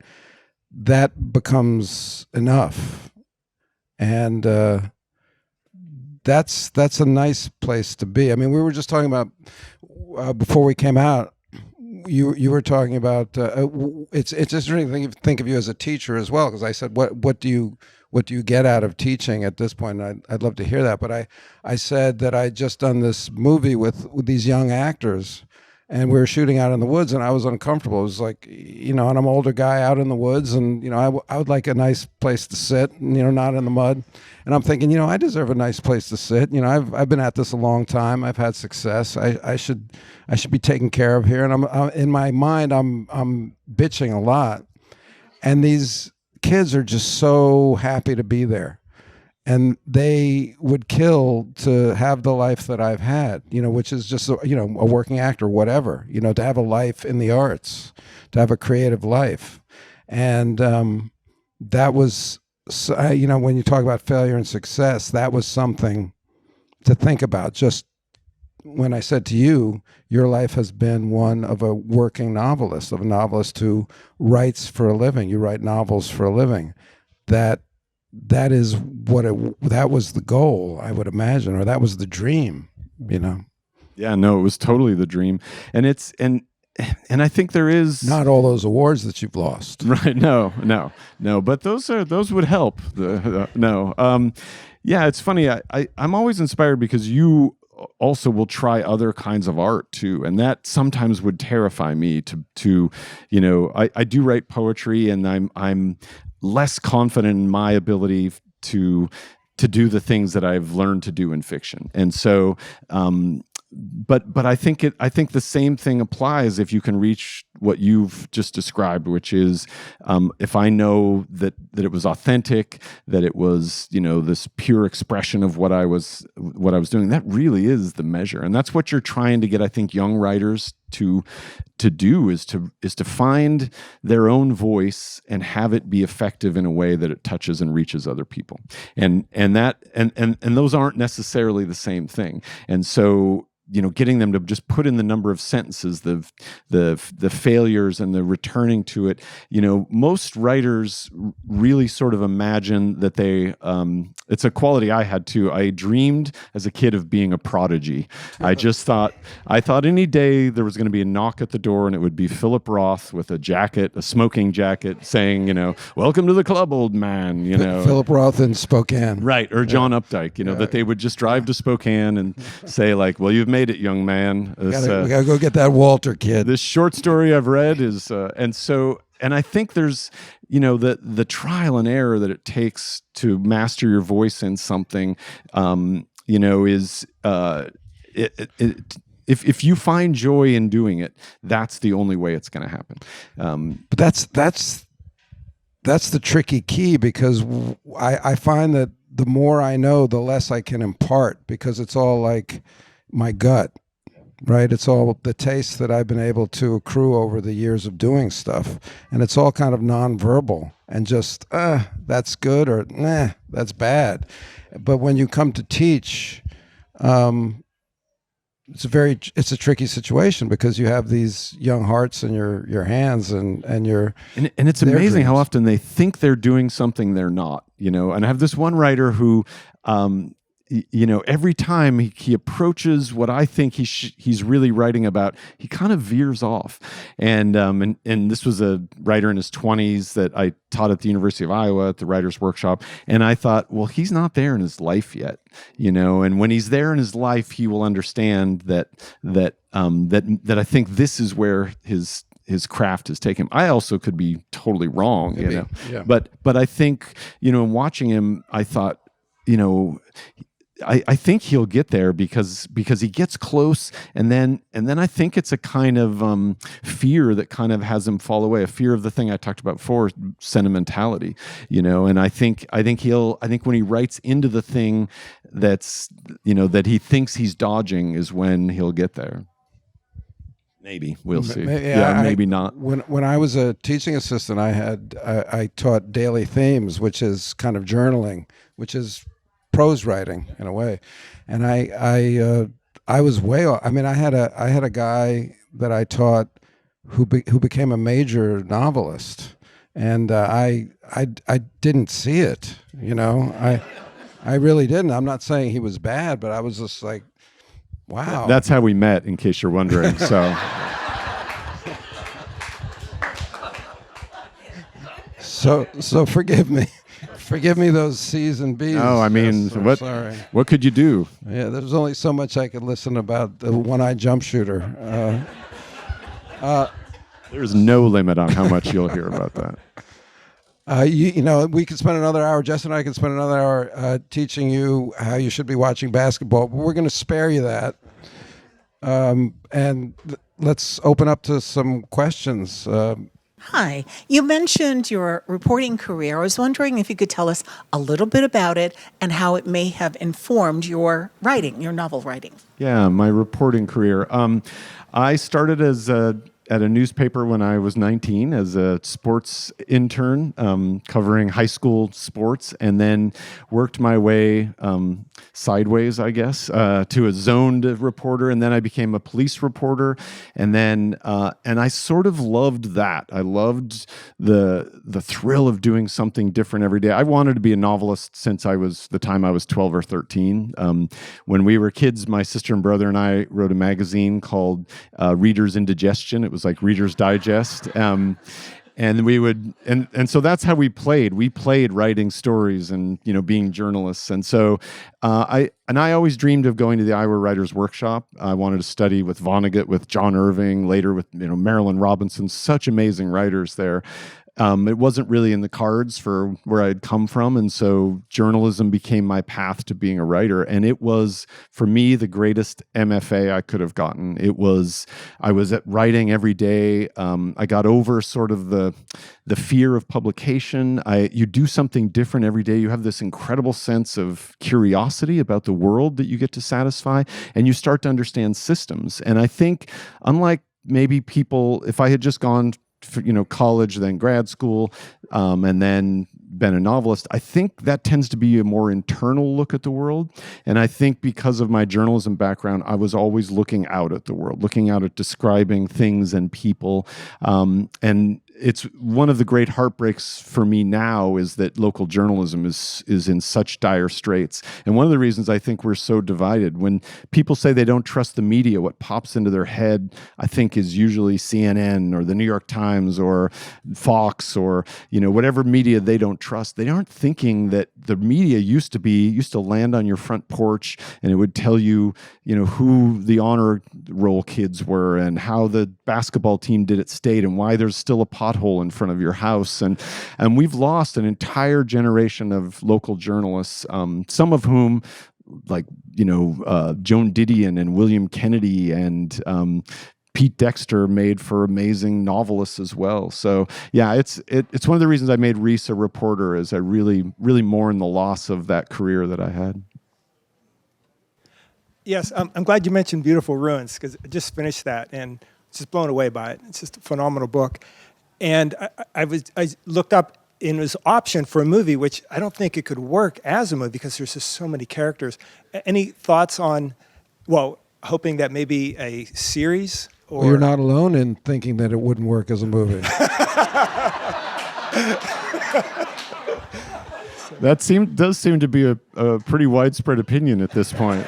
that becomes enough. And that's a nice place to be. I mean, we were just talking about before we came out. You were talking about it's interesting to think of you as a teacher as well, because I said what do you get out of teaching at this point? And I'd love to hear that. But I said that I just done this movie with these young actors, and we were shooting out in the woods, and I was uncomfortable. It was like, and I'm an older guy out in the woods, and, I would like a nice place to sit, and, not in the mud. And I'm thinking, I deserve a nice place to sit. I've been at this a long time. I've had success. I should be taken care of here. And I'm in my mind, I'm bitching a lot. And these kids are just so happy to be there. And they would kill to have the life that I've had, which is just, a working actor, whatever, to have a life in the arts, to have a creative life. And that was, when you talk about failure and success, that was something to think about. Just when I said to you, your life has been one of a working novelist, of a novelist who writes for a living. You write novels for a living. That is that was the goal, I would imagine, or that was the dream, Yeah, no, it was totally the dream. And and I think there is not all those awards that you've lost. Right. No, but those would help. Yeah, it's funny. I'm always inspired because you also will try other kinds of art too, and that sometimes would terrify me to I do write poetry, and I'm less confident in my ability to do the things that I've learned to do in fiction. And so but I think the same thing applies if you can reach what you've just described, which is if I know that it was authentic, that it was this pure expression of what I was doing, that really is the measure. And that's what you're trying to get, I think, young writers to do is to find their own voice and have it be effective in a way that it touches and reaches other people. And those aren't necessarily the same thing. And so getting them to just put in the number of sentences, the failures and the returning to it. Most writers really sort of imagine that it's a quality I had too. I dreamed as a kid of being a prodigy. I thought any day there was going to be a knock at the door and it would be Philip Roth with a smoking jacket saying, welcome to the club, old man, Philip Roth in Spokane. Right. Or John Updike, that they would just drive to Spokane and say like, well, you've made it, young man. We gotta go get that Walter kid. This short story I've read is, and I think there's, the trial and error that it takes to master your voice in something, is, if you find joy in doing it, that's the only way it's going to happen. But that's the tricky key, because I find that the more I know, the less I can impart, because it's all like my gut, right? It's all the taste that I've been able to accrue over the years of doing stuff. And it's all kind of nonverbal and just, that's good, or nah, that's bad. But when you come to teach, it's a tricky situation, because you have these young hearts in your hands and your and it's amazing how often they think they're doing something they're not, and I have this one writer who every time he approaches what I think he's really writing about, he kind of veers off. And this was a writer in his 20s that I taught at the University of Iowa at the Writers' Workshop. And I thought, well, he's not there in his life yet, and when he's there in his life, he will understand that I think this is where his craft has taken him. I also could be totally wrong, Yeah. But I think, in watching him, I thought, I think he'll get there because he gets close, and then I think it's a kind of fear that kind of has him fall away, a fear of the thing I talked about before, sentimentality, and I think when he writes into the thing that's, that he thinks he's dodging, is when he'll get there. Maybe we'll see. Maybe not. When I was a teaching assistant, I taught daily themes, which is kind of journaling, which is prose writing in a way, and I was way off. I mean, I had a guy that I taught who became a major novelist, and I didn't see it. I really didn't. I'm not saying he was bad, but I was just like, wow. That's how we met, in case you're wondering. So. So forgive me. Forgive me those C's and B's. No, I mean, Sorry. What could you do? Yeah, there's only so much I could listen about the one-eyed jump shooter. There's no limit on how much you'll hear about that. We could spend another hour, Jess and I could spend another hour teaching you how you should be watching basketball, but we're going to spare you that. Let's open up to some questions. Hi. You mentioned your reporting career. I was wondering if you could tell us a little bit about it and how it may have informed your writing, your novel writing. Yeah, my reporting career. I started at a newspaper when I was 19 as a sports intern, covering high school sports, and then worked my way sideways, I guess, to a zoned reporter, and then I became a police reporter, and I sort of loved that. I loved the thrill of doing something different every day. I wanted to be a novelist since the time I was 12 or 13. When we were kids, my sister and brother and I wrote a magazine called Reader's Indigestion. It was like Reader's Digest. And we would, and so that's how we played. We played writing stories and, being journalists. And so I always dreamed of going to the Iowa Writers' Workshop. I wanted to study with Vonnegut, with John Irving, later with, Marilyn Robinson, such amazing writers there. It wasn't really in the cards for where I'd come from, and so journalism became my path to being a writer. And it was, for me, the greatest MFA I could have gotten. I was at writing every day. I got over sort of the fear of publication. You do something different every day. You have this incredible sense of curiosity about the world that you get to satisfy, and you start to understand systems. And I think, unlike maybe people, if I had just gone college, then grad school, and then been a novelist, I think that tends to be a more internal look at the world. And I think because of my journalism background, I was always looking out at the world, looking out at describing things and people. And it's one of the great heartbreaks for me now is that local journalism is in such dire straits. And one of the reasons I think we're so divided, when people say they don't trust the media, what pops into their head, I think, is usually CNN or the New York Times or Fox or, whatever media they don't trust. They aren't thinking that the media used to land on your front porch and it would tell you, who the honor roll kids were and how the basketball team did at state and why there's still a pothole in front of your house. And we've lost an entire generation of local journalists, some of whom, like, Joan Didion and William Kennedy and Pete Dexter, made for amazing novelists as well. So yeah, it's one of the reasons I made Reese a reporter, is I really, really mourn the loss of that career that I had. Yes, I'm glad you mentioned Beautiful Ruins, because I just finished that and just blown away by it. It's just a phenomenal book. And I looked up, and it was optioned for a movie, which I don't think it could work as a movie because there's just so many characters. Any thoughts on, hoping that maybe a series? Or Well, you're not alone in thinking that it wouldn't work as a movie. That does seem to be a pretty widespread opinion at this point.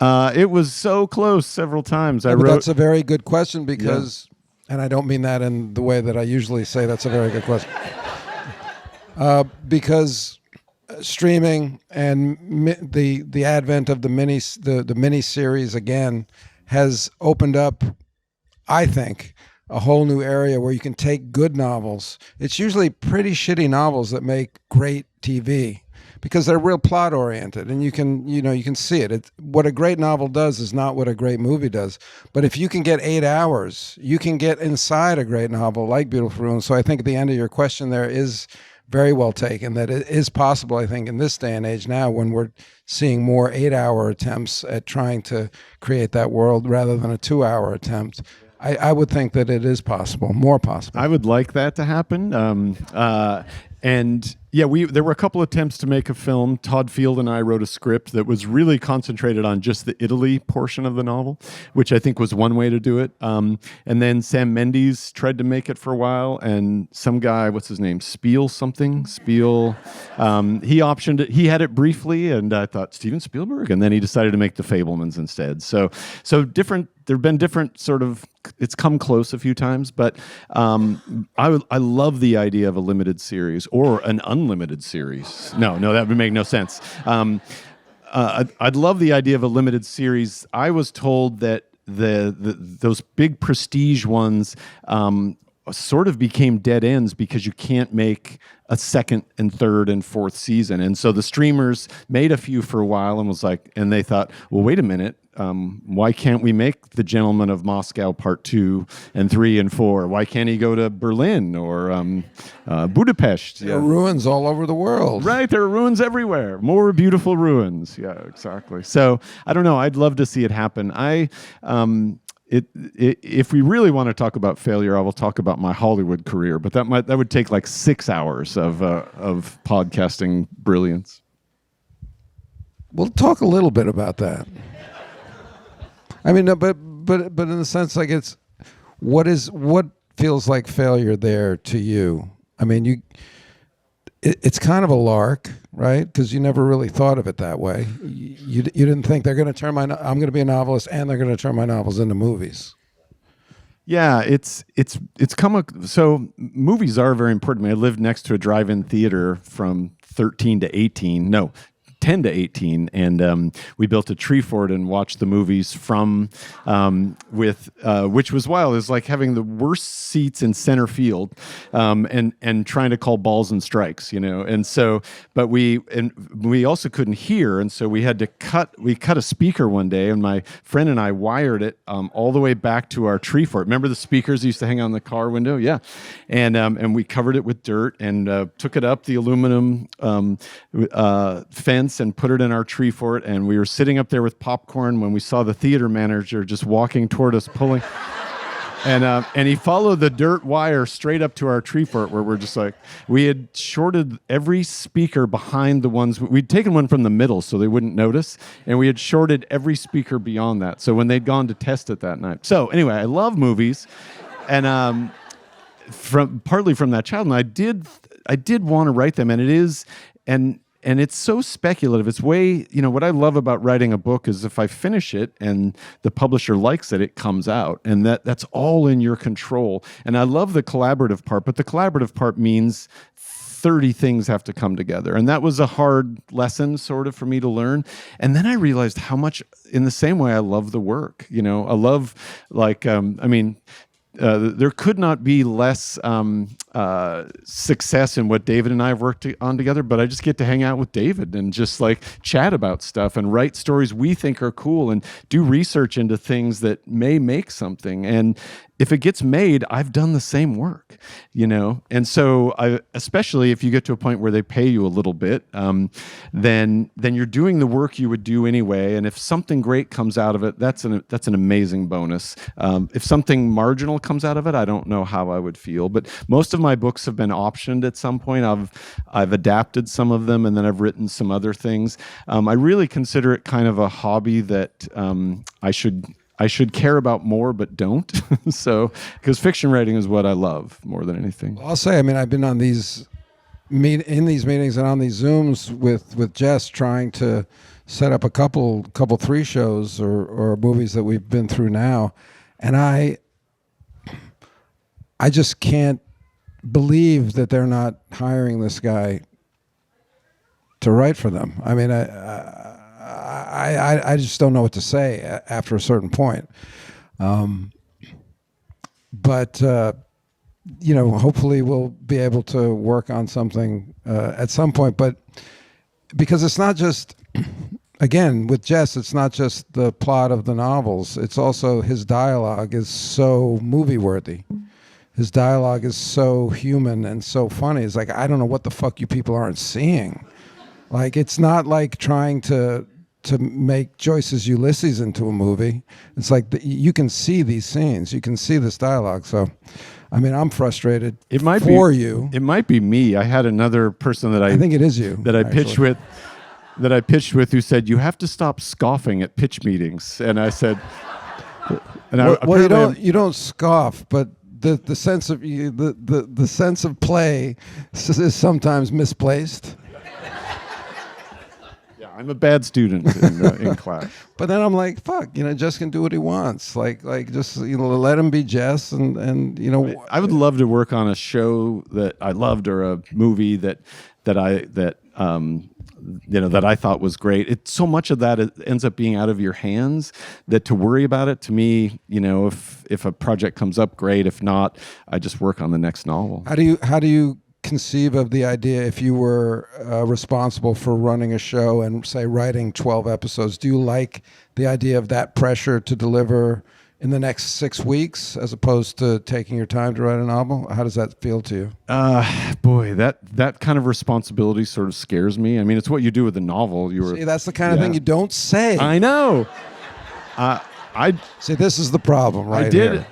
It was so close several times. But that's a very good question because, and I don't mean that in the way that I usually say that's a very good question, because streaming and the advent of the mini series again has opened up, I think, a whole new area where you can take good novels. It's usually pretty shitty novels that make great TV because they're real plot oriented, and you can see it. What a great novel does is not what a great movie does. But if you can get 8 hours, you can get inside a great novel like Beautiful Ruins. So I think at the end of your question there is very well taken, that it is possible, I think, in this day and age now, when we're seeing more 8-hour attempts at trying to create that world rather than a 2-hour attempt. I would think that it is possible, more possible. I would like that to happen. And yeah, there were a couple attempts to make a film. Todd Field and I wrote a script that was really concentrated on just the Italy portion of the novel, which I think was one way to do it. And then Sam Mendes tried to make it for a while, and some guy, what's his name, Spiel, he optioned it. He had it briefly, and I thought, Steven Spielberg? And then he decided to make The Fabelmans instead. So different. There have been different sort of, it's come close a few times, but I love the idea of a limited series or an unlimited series. No, that would make no sense. I'd love the idea of a limited series. I was told that those big prestige ones sort of became dead ends because you can't make a second and third and fourth season. And so the streamers made a few for a while and they thought, well, wait a minute. Why can't we make The Gentleman of Moscow Part 2 and 3 and 4? Why can't he go to Berlin or Budapest? There are ruins all over the world. Right, there are ruins everywhere. More beautiful ruins. Yeah, exactly. So I don't know. I'd love to see it happen. If we really want to talk about failure, I will talk about my Hollywood career, but that would take like 6 hours of podcasting brilliance. We'll talk a little bit about that. I mean, no, but in the sense, like, what feels like failure there to you? I mean, it's kind of a lark, right? Because you never really thought of it that way. You didn't think I'm going to be a novelist and they're going to turn my novels into movies. Yeah, it's come so movies are very important. I lived next to a drive-in theater from 13 to 18. No, 10 to 18, and we built a tree fort and watched the movies from which was wild. It was like having the worst seats in center field, and trying to call balls and strikes, and so, but we also couldn't hear, and so we had to cut a speaker one day, and my friend and I wired it all the way back to our tree fort. Remember the speakers that used to hang on the car window? Yeah, and we covered it with dirt and took it up the aluminum fence and put it in our tree fort, and we were sitting up there with popcorn when we saw the theater manager just walking toward us, pulling And he followed the dirt wire straight up to our tree fort, where we're just like, we had shorted every speaker behind the ones, we'd taken one from the middle so they wouldn't notice, and we had shorted every speaker beyond that. So when they'd gone to test it that night. So anyway, I love movies, and partly from that childhood, I did want to write them, and it is, and it's so speculative. It's way, what I love about writing a book is if I finish it and the publisher likes it, it comes out. And that's all in your control. And I love the collaborative part, but the collaborative part means 30 things have to come together. And that was a hard lesson sort of for me to learn. And then I realized how much, in the same way, I love the work. I love, there could not be less success in what David and I have worked on together, but I just get to hang out with David and just like chat about stuff and write stories we think are cool and do research into things that may make something. And if it gets made, I've done the same work, And so especially if you get to a point where they pay you a little bit, then you're doing the work you would do anyway. And if something great comes out of it, that's an amazing bonus. If something marginal comes out of it, I don't know how I would feel. But most of my books have been optioned at some point. I've adapted some of them, and then I've written some other things. I really consider it kind of a hobby that I should care about more, but don't. So, because fiction writing is what I love more than anything. Well, I'll say, I've been on these meetings and on these Zooms with Jess, trying to set up a couple 3 shows or movies that we've been through now, and I just can't believe that they're not hiring this guy to write for them. I just don't know what to say after a certain point. But hopefully we'll be able to work on something at some point. But because it's not just, again, with Jess, it's not just the plot of the novels. It's also his dialogue is so movie-worthy. His dialogue is so human and so funny. It's like, I don't know what the fuck you people aren't seeing. Like, it's not like trying to make Joyce's Ulysses into a movie. It's like you can see these scenes. You can see this dialogue. So, I'm frustrated for you. It might be me. I had another person that I think it is you that I pitched with. That I pitched with, who said, "You have to stop scoffing at pitch meetings." And I said, you don't scoff, but the sense of the sense of play is sometimes misplaced. Yeah, I'm a bad student in class. But then I'm like, fuck, Jess can do what he wants. Like just let him be Jess, and I would love to work on a show that I loved or a movie that I thought was great. It's so much of that ends up being out of your hands that to worry about it, to me, if a project comes up, great. If not, I just work on the next novel. How do you conceive of the idea if you were responsible for running a show and, say, writing 12 episodes? Do you like the idea of that pressure to deliver in the next 6 weeks as opposed to taking your time to write a novel? How does that feel to you? Boy, that kind of responsibility sort of scares me. It's what you do with a novel. See, that's the kind of thing you don't say. I know. See, this is the problem right here. Here.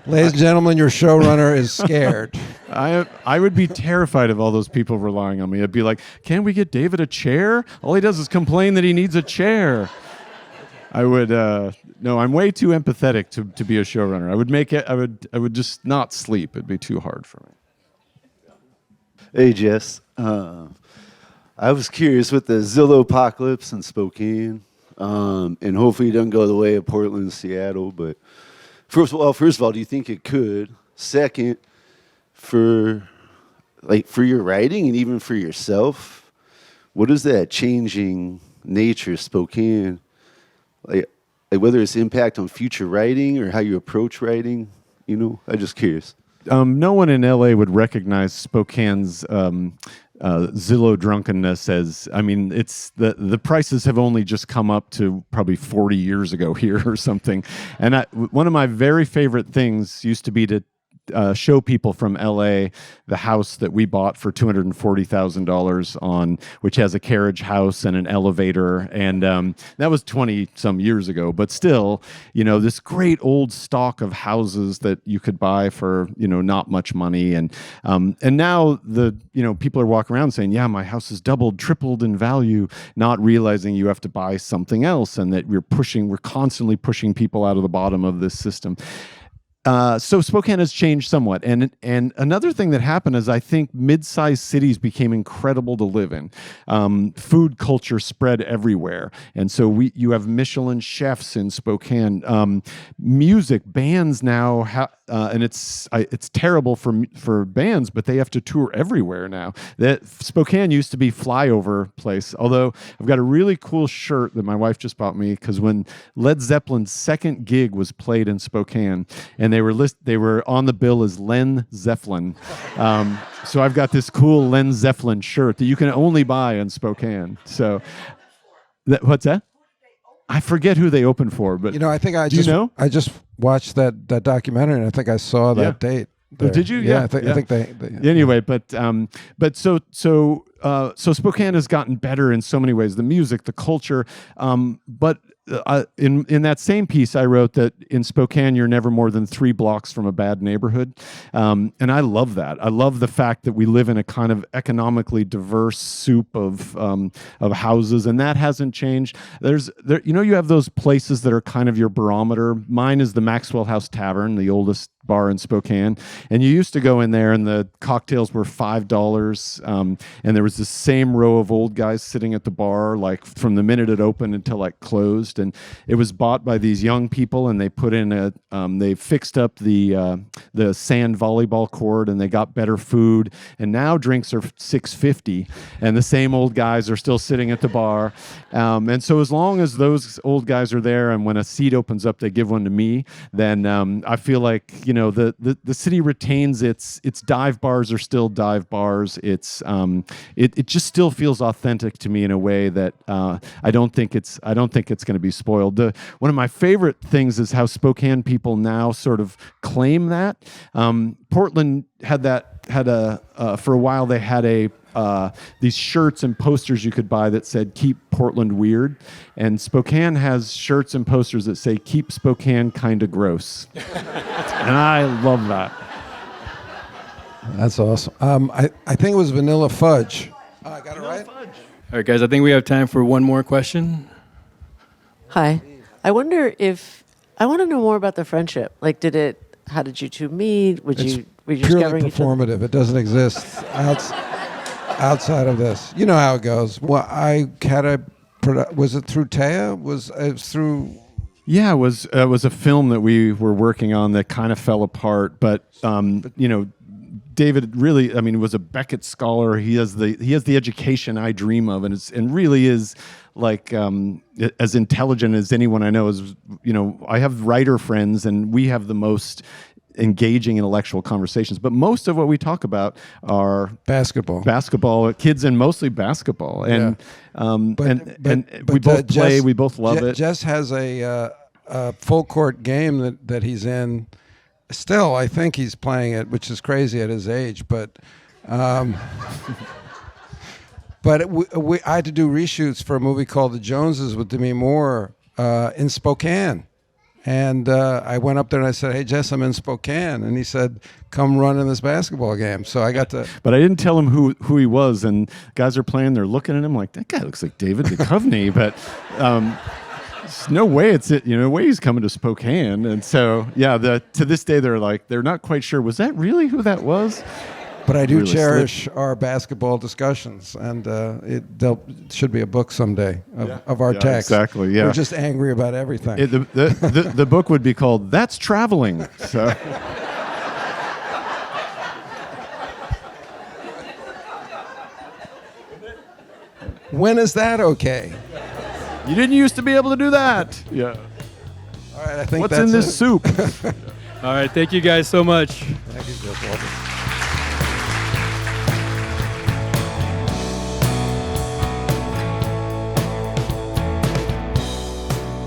Ladies and gentlemen, your showrunner is scared. I would be terrified of all those people relying on me. I'd be like, can we get David a chair? All he does is complain that he needs a chair. I would no. I'm way too empathetic to be a showrunner. I would just not sleep. It'd be too hard for me. Hey Jess, I was curious with the Zillow apocalypse in Spokane, and hopefully it doesn't go the way of Portland and Seattle. But first of all, do you think it could? Second, for your writing and even for yourself, what is that changing nature of Spokane? Like whether it's impact on future writing or how you approach writing, I'm just curious. No one in LA would recognize Spokane's Zillow drunkenness as, it's the prices have only just come up to probably 40 years ago here or something. And one of my very favorite things used to be to show people from LA the house that we bought for $240,000 on, which has a carriage house and an elevator. And that was 20 some years ago, but still, this great old stock of houses that you could buy for, not much money. And now people are walking around saying, yeah, my house has doubled, tripled in value, not realizing you have to buy something else, and that we're constantly pushing people out of the bottom of this system. So Spokane has changed somewhat. And another thing that happened is I think mid-sized cities became incredible to live in. Food culture spread everywhere. And so you have Michelin chefs in Spokane. Music, bands now, and it's terrible for bands, but they have to tour everywhere now. That Spokane used to be flyover place. Although I've got a really cool shirt that my wife just bought me, because when Led Zeppelin's second gig was played in Spokane, and they were on the bill as Len Zeppelin. So I've got this cool Len Zeppelin shirt that you can only buy in Spokane. So what's that? I forget who they opened for, but I think I just watched that documentary, and I think I saw that date. Oh, did you? Yeah, I think they anyway, but so Spokane has gotten better in so many ways, the music, the culture, but in that same piece I wrote that in Spokane you're never more than 3 blocks from a bad neighborhood, and I love that. I love the fact that we live in a kind of economically diverse soup of houses, and that hasn't changed. You have those places that are kind of your barometer. Mine is the Maxwell House Tavern, the oldest bar in Spokane, and you used to go in there and the cocktails were $5, and there was the same row of old guys sitting at the bar, like from the minute it opened until it closed. And it was bought by these young people, and they put in they fixed up the sand volleyball court, and they got better food, and now drinks are $6.50, and the same old guys are still sitting at the bar, and so as long as those old guys are there, and when a seat opens up they give one to me, then I feel like the city retains its dive bars are still dive bars. It just still feels authentic to me in a way that I don't think it's going to be spoiled. One of my favorite things is how Spokane people now sort of claim that. Portland for a while they had these shirts and posters you could buy that said "Keep Portland Weird," and Spokane has shirts and posters that say "Keep Spokane Kinda Gross," and I love that. That's awesome. I think it was vanilla fudge. Oh, I got it right? All right, guys, I think we have time for one more question. Hi. I want to know more about the friendship. Like, how did you two meet? Were you purely discovering each other? performative. It doesn't exist outside of this. You know how it goes. Well, was it through Taya? It was through... Yeah, it was a film that we were working on that kind of fell apart, but David really, was a Beckett scholar. He has the education I dream of, and really is like as intelligent as anyone I know. I have writer friends, and we have the most engaging intellectual conversations. But most of what we talk about are basketball, kids, and mostly basketball. And we both play. We both love it. Jess has a full court game that he's in. Still, I think he's playing it, which is crazy at his age. But I had to do reshoots for a movie called The Joneses with Demi Moore in Spokane. And I went up there and I said, "Hey, Jess, I'm in Spokane." And he said, "Come run in this basketball game." So I got to... But I didn't tell him who he was. And guys are playing, they're looking at him like, that guy looks like David Duchovny. But... there's no way no way he's coming to Spokane. And so, to this day, they're not quite sure, was that really who that was? But I do cherish our basketball discussions, and there should be a book someday of our text. Exactly, yeah. We're just angry about everything. The book would be called "That's Traveling." So. When is that okay? You didn't used to be able to do that. Yeah. All right, I think What's that's in this soup? All right, thank you guys so much. Thank you, Jess Walter.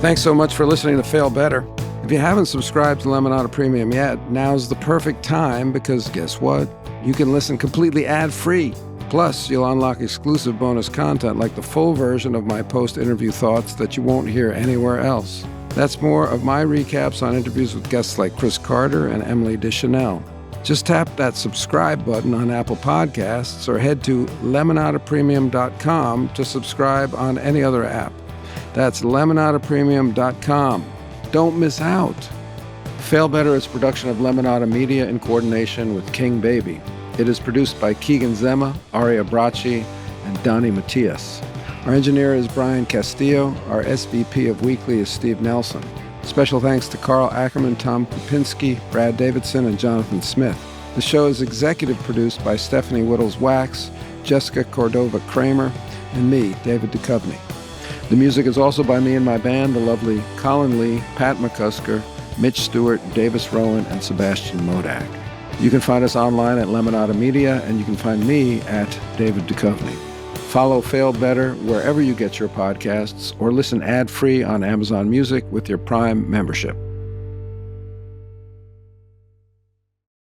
Thanks so much for listening to Fail Better. If If you haven't subscribed to Lemonada Premium yet, now's the perfect time because guess what? You can listen completely ad-free. Plus, you'll unlock exclusive bonus content like the full version of my post-interview thoughts that you won't hear anywhere else. That's more of my recaps on interviews with guests like Chris Carter and Emily Deschanel. Just tap that subscribe button on Apple Podcasts or head to lemonadapremium.com to subscribe on any other app. That's lemonadapremium.com. Don't miss out. Fail Better is a production of Lemonada Media in coordination with King Baby. It is produced by Keegan Zema, Aria Bracci, and Donnie Matias. Our engineer is Brian Castillo. Our SVP of Weekly is Steve Nelson. Special thanks to Carl Ackerman, Tom Kupinski, Brad Davidson, and Jonathan Smith. The show is executive produced by Stephanie Whittles-Wax, Jessica Cordova-Kramer, and me, David Duchovny. The music is also by me and my band, the lovely Colin Lee, Pat McCusker, Mitch Stewart, Davis Rowan, and Sebastian Modak. You can find us online at Lemonada Media, and you can find me at David Duchovny. Follow Fail Better wherever you get your podcasts, or listen ad-free on Amazon Music with your Prime membership.